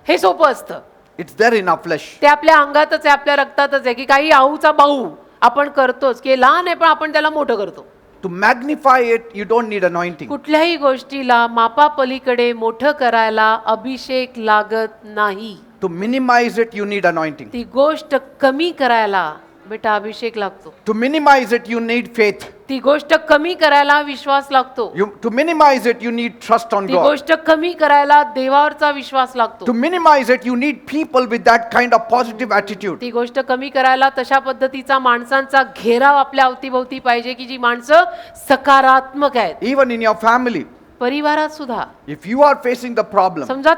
हे सोपं असतं. It's there in our flesh. ते आपल्या अंगातच आहे, आपल्या रक्तातच आहे, की काही आऊचा बाहू आपण करतोच, की लहान आहे पण आपण त्याला मोठं करतो. To magnify it, you don't need anointing. कुठल्याही गोष्टीला मापापलीकडे मोठं करायला अभिषेक लागत नाही. To minimize it, you need anointing. ती गोष्ट कमी करायला बेटा अभिषेक लागतो. To minimize it, you need faith. ती गोष्ट कमी करायला विश्वास लागतो. To minimize it, you need trust on ती God. गोष्ट कमी करायला देवावरचा विश्वास लागतो. To minimize it, you need people with that kind of positive attitude. ती गोष्ट कमी करायला तशा पद्धतीचा माणसांचा घेराव आपल्या अवतीभोवती पाहिजे की जी माणसं सकारात्मक आहेत. Even in your family, परिवारात सुद्धा if you are facing the problem, समजा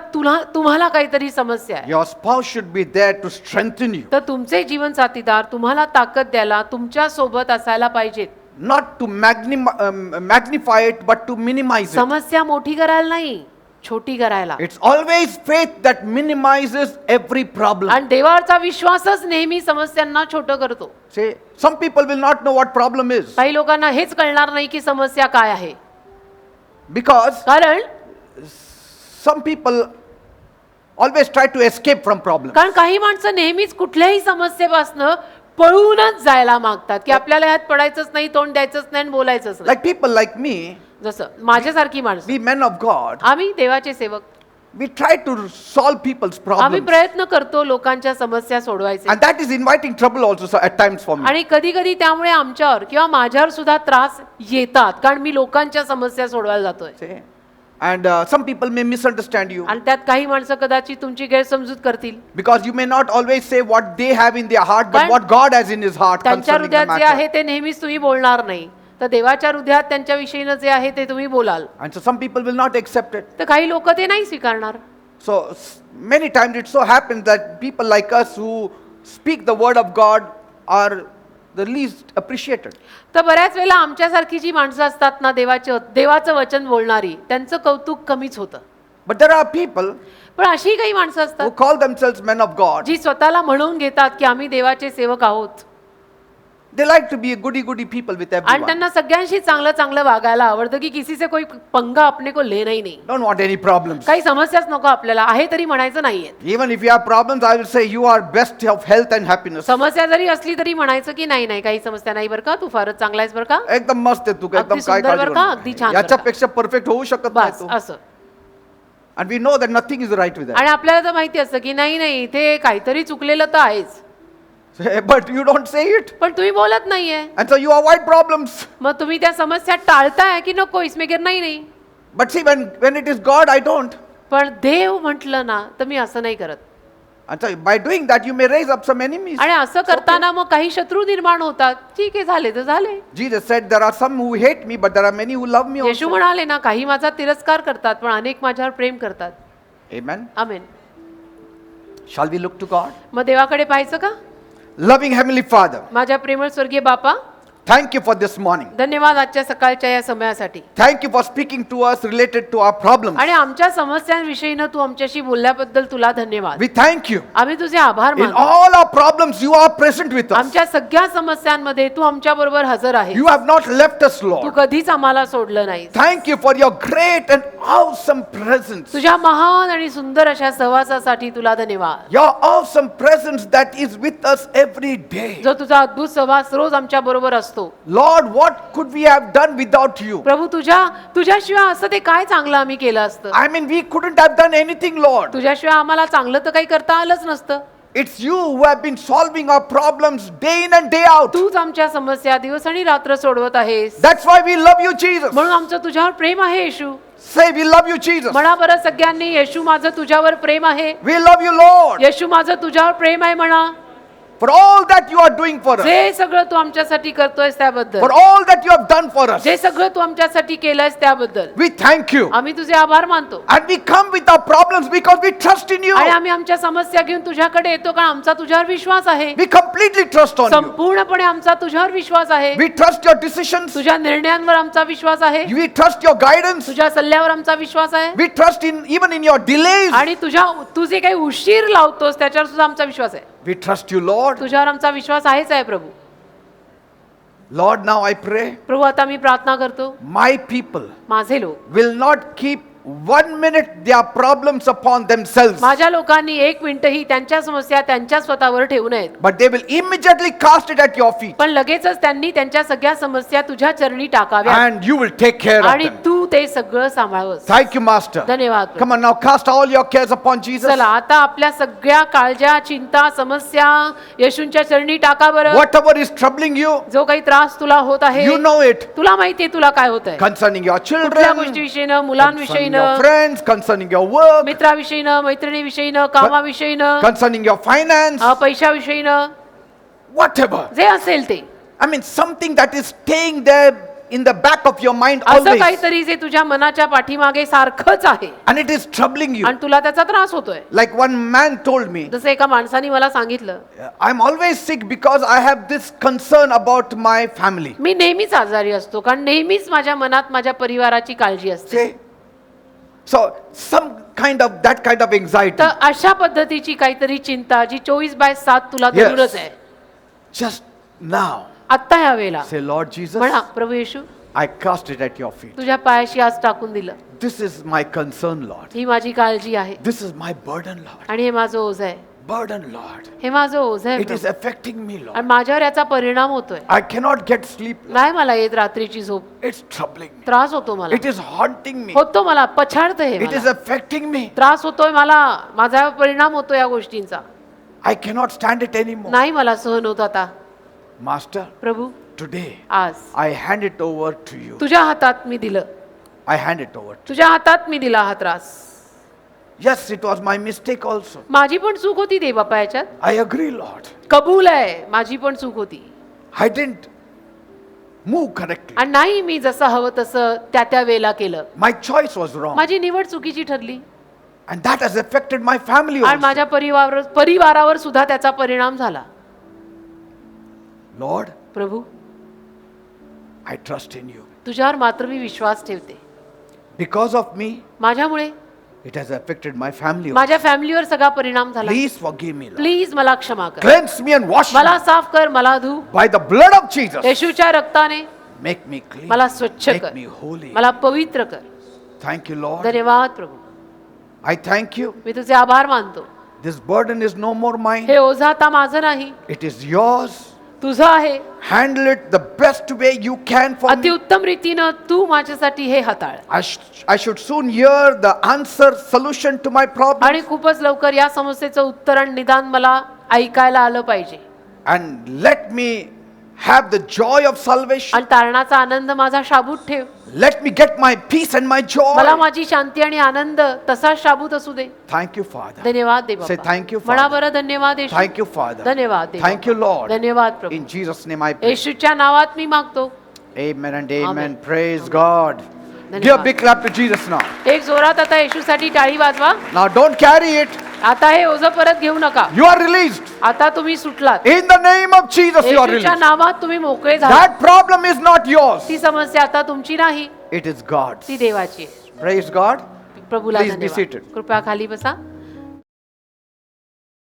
तुम्हाला काहीतरी समस्या आहे your spouse should be there to strengthen you, तर तुमचे जीवन साथीदार तुम्हाला ताकद द्यायला तुमच्या सोबत असायला पाहिजेत. not to magnify it, but to minimize it. समस्या मोठी करायला नाही, छोटी करायला. It's always faith that minimizes every problem. आणि देवावरचा विश्वासच नेहमी समस्यांना छोटं करतो. Say, some people will not know what problem is काही लोकांना हेच कळणार नाही की समस्या काय आहे, because कारण some people always try to escape from problems. कारण काही माणसं नेहमीच कुठल्याही समस्येपासनं पळूनच जायला मागतात की आपल्याला ह्यात पडायचंच नाही, तोंड द्यायचंच नाही आणि बोलायचंच नाही. Like people like me, जसं माझ्यासारखी माणसं, we men of God, आम्ही देवाचे सेवक, we try to solve people's आम्ही problems. प्रयत्न करतो लोकांच्या समस्या सोडवायचे. And that is inviting trouble also so at times for me. आणि कधी कधी त्यामुळे आमच्यावर किंवा माझ्यावर सुद्धा त्रास येतात, कारण मी लोकांच्या समस्या सोडवायला जातोय. See? And some people may misunderstand you आणि त्यात काही माणसं कदाचित तुमची गैरसमजूत करतील, because you may not always say what they have in their heart, but पण what God has in His heart त्यांच्या concerning the हृदयात जे matter. आहे ते नेहमीच तुम्ही बोलणार नाही, तर देवाच्या हृदयात त्यांच्या विषयीनं जे आहे ते तुम्ही बोलाल. And so some people will not accept it. तर काही लोक ते नाही स्वीकारणार. So many times it so happens that people like us who speak the word of God are the least appreciated. तर बऱ्याच वेळेला आमच्यासारखी जी माणसं असतात ना, देवाचं वचन बोलणारी, त्यांचं कौतुक कमीच होतं. But there are people पण अशी काही माणसं who असतात call themselves men of God. जी स्वतःला म्हणून घेतात की आम्ही देवाचे सेवक आहोत. They like to be goody people with आणि everyone. त्यांना सगळ्यांशी चांगलं चांगलं वागायला आवडतं की किसी से कोई पंगा अपने को लेना ही नाही. Don't want any problems. काही समस्याच नको आपल्याला, आहे तरी म्हणायचं नाहीये. Even if you have problems, I will say you are best of health and happiness. समस्या जरी असली तरी म्हणायचं की नाही नाही काही समस्या नाही बरं का, तू फारच चांगला आहेस बरं का. एकदम मस्त आहे तू, एकदम अगदी काय सुंदर काळजी बरं का, करू अगदी नका. छान बरं का. याच्यापेक्षा परफेक्ट होऊ शकत नाही बस तू. असं. And we know that nothing is right with that. आणि आपल्याला तर माहिती असतं की नाही नाही इथे काहीतरी चुकलेलं तर आहेच, But you don't say it. पण तुम्ही बोलत नाहीये. And so you avoid problems. मग तुम्ही त्या समस्या टाळताय की नको इसमें गिरना ही नाही. But see, when it is God, I don't. पण देव म्हटलं ना तर मी असं नाही करत. And so by doing that, you may raise up some enemies. आणि असं करताना मग काही शत्रू निर्माण होतात. ठीक आहे, झाले तर झाले. Jesus said, there are some who hate me, but there are many who love me Yeshu also. म्हणाले ना, काही माझा तिरस्कार करतात पण अनेक माझ्यावर प्रेम करतात. Amen. Amen. Shall we look to God? मग देवाकडे पाहायचं का? Loving Heavenly Father, माझ्या प्रेमळ स्वर्गीय बापा, thank you for this morning. धन्यवाद आजच्या सकाळच्या या समयासाठी. Thank you for speaking to us related to our problems. आणि आमच्या समस्यांविषयीनं तू आमच्याशी बोलल्याबद्दल तुला धन्यवाद. We thank you. आम्ही तुझे आभार In मानतो. all our problems, you are present with us. आमच्या सगळ्या समस्यांमध्ये तू आमच्या बरोबर हजर आहे. You have not left us, Tu Lord. कधीच आम्हाला सोडलं नाही. Thank you for your great and awesome presence. तुझ्या महान आणि सुंदर अशा सहवासासाठी तुला धन्यवाद. Your awesome presence that is with us every day. जो तुझा अद्भुत सहवास रोज आमच्या बरोबर असतो. Lord, what could we have done without you? प्रभू तुझ्याशिवाय असं ते काय चांगलं आम्ही केलं असतं. I mean, we couldn't have done anything, Lord. तुझ्याशिवाय आम्हाला चांगलं तर काही करता आलंच नसतं. It's you who have been solving our problems day in and day out. तूच आमच्या समस्या दिवस आणि रात्र सोडवत आहेस. That's why we love you, Jesus. म्हणून आमचं तुझ्यावर प्रेम आहे येशू. Say, we love you, Jesus. म्हणा बरं सगळ्यांनी, येशू माझं तुझ्यावर प्रेम आहे. We love you, Lord. येशू माझं तुझ्यावर प्रेम आहे म्हणा. For all that you are doing for us. जे सगळं तू आमच्यासाठी करतोयस त्याबद्दल, For all that you have done for us. जे सगळं तू आमच्यासाठी केलंयस त्याबद्दल We thank you. आम्ही तुझे आभार मानतो. And we come with our problems because we trust in you. आणि आम्ही आमच्या समस्या घेऊन तुझ्याकडे येतो कारण आमचा तुझ्यावर विश्वास आहे. We completely trust on you. संपूर्णपणे आमचा तुझ्यावर विश्वास आहे. We trust your decisions. तुझ्या निर्णयांवर आमचा विश्वास आहे. We trust your guidance. तुझ्या सल्ल्यावर आमचा विश्वास आहे. We trust in even in your delays. आणि तू जे काही उशीर लावतोस त्याच्यावर सुद्धा आमचा विश्वास आहे. We trust you, Lord. तुझ्यावर आमचा विश्वास आहेच आहे प्रभू. Lord, now I pray, प्रभू आता मी प्रार्थना करतो, my people माझे लोक, will not keep 1 minute their problems upon themselves, माझ्या लोकांनी 1 मिनिटही त्यांच्या समस्या त्यांच्या स्वतःवर ठेवू नयेत. but they will immediately cast it at your feet, पण लगेचच त्यांनी त्यांच्या सगळ्या समस्या तुझ्या चरणी टाकाव्या and you will take care of आणि them. तू ते सगळं सांभाळवस. Thank you, Master. धन्यवाद प्रभू. Come on now, cast all your cares upon Jesus. चला आता आपल्या सगळ्या काळज्या, चिंता, समस्या येशूंच्या चरणी टाका बरं. Whatever is troubling you, जो काही त्रास तुला होत आहे, you know it. तुला माहितीये तुला काय होत आहे. Concerning your कुठल्या children, गोष्टीविषयीनं, concerning मुलांविषयीनं, your friends, concerning your work, मित्राविषयीनं, मैत्रिणीविषयीनं, कामाविषयीनं, concerning your finance, पैशाविषयीनं, whatever. जे असेल ते, I mean, something that is staying there in the back of your mind असं always, काहीतरी जे तुझ्या मनाच्या पाठीमागे सारखंच आहे and it is troubling you. आणि तुला त्याचा त्रास होतोय. Like one man told me, जसं एका माणसाने मला सांगितलं, I'm always sick because I have this concern about my family. मी नेहमीच आजारी असतो कारण नेहमीच माझ्या मनात माझ्या परिवाराची काळजी असते. See? So some that kind of anxiety. तर अशा पद्धतीची काहीतरी चिंता जी 24/7 तुला Yes. जरूरच आहे. Just now, आत्ता ह्या वेळेला say, Lord Jesus, म्हणा, प्रभू येशू I cast it at your feet. तुझ्या पायाशी आज टाकून दिलं. This is my concern, Lord. ही माझी काळजी आहे This is my burden, Lord. आणि हे माझं ओझ आहे. Burden, Lord. हे माझं ओझ आहे It is Prabhu. affecting me, Lord. आणि माझ्यावर याचा परिणाम होतोय. I cannot get sleep. नाही मला येत रात्रीची झोप. It's troubling me. त्रास होतो मला. It is haunting me. होतो मला, पछाडतं हे It is मला. affecting me. त्रास होतोय मला, माझा परिणाम होतो या गोष्टींचा. I cannot stand it anymore. नाही मला सहन होत आता. Master, प्रभू today आज I hand it over to you. तुझ्या हातात मी दिलं. I hand it over. तुझ्या हातात मी दिला हा त्रास. Yes, it was my mistake also. माझी पण चूक होती देव बापा याच्यात. I agree, Lord. कबूल आहे, माझी पण चूक होती. I didn't move correctly. आणि नाही मी जसं हवं तसं त्या वेळेला केलं. My choice was wrong. माझी निवड चुकीची ठरली And that has affected my family आणि also. माझ्या परिवारावर सुद्धा त्याचा परिणाम झाला. Lord, Prabhu I trust in you. तुझ्यावर मात्र मी विश्वास ठेवते. Because of me, माझ्यामुळे It has affected my family. माझ्या फॅमिलीवर सगळा परिणाम झाला. Please forgive me, Lord. Please मला क्षमा कर. Cleanse me and wash मला me साफ कर, मला धु. by the blood of Jesus. येशूच्या रक्ताने Make me clean. मला स्वच्छ Make कर, me holy. मला पवित्र कर. Thank you, Lord. धन्यवाद प्रभू. I thank you. मी तुझे आभार मानतो. This burden is no more mine. हे ओझं आता माझं नाही, It is yours. तुझं आहे. Handle it the best way you can for अति me. उत्तम रीतीनं तू माझ्यासाठी हे हाताळ. I should soon hear the answer, solution to my problem. आणि खूपच लवकर या समस्येचं उत्तर आणि निदान मला ऐकायला आलं पाहिजे. And let me have the joy of salvation. आणि तारणाचा आनंद माझा शाबूत ठेव. Let me get my peace and my मला joy. माझी शांती आणि आनंद तसा शाबूत असू दे. Thank you, Father. धन्यवाद दे Say बाबा. thank you, म्हणा Father. बरं धन्यवाद येशू. Thank you, Father. धन्यवाद दे Thank you, बाबा. Lord. धन्यवाद प्रभू. In Jesus' name I pray. येशूच्या नावात मी मागतो. Amen and amen. Amen. Praise God. Dhanyavad. Give a big clap to Jesus now. एक जोरात आता येशूसाठी टाळी वाजवा. Now don't carry it. आता हे ओझं परत घेऊ नका. You are released. आता तुम्ही सुटलात. In the name of Jesus you are येशूच्या released. नावात तुम्ही मोकळे झाला. That problem is not yours. ती समस्या आता तुमची नाही, It is God's. ती देवाची आहे. Praise God. प्रभूला Please be धन्यवाद. seated. कृपया खाली बसा.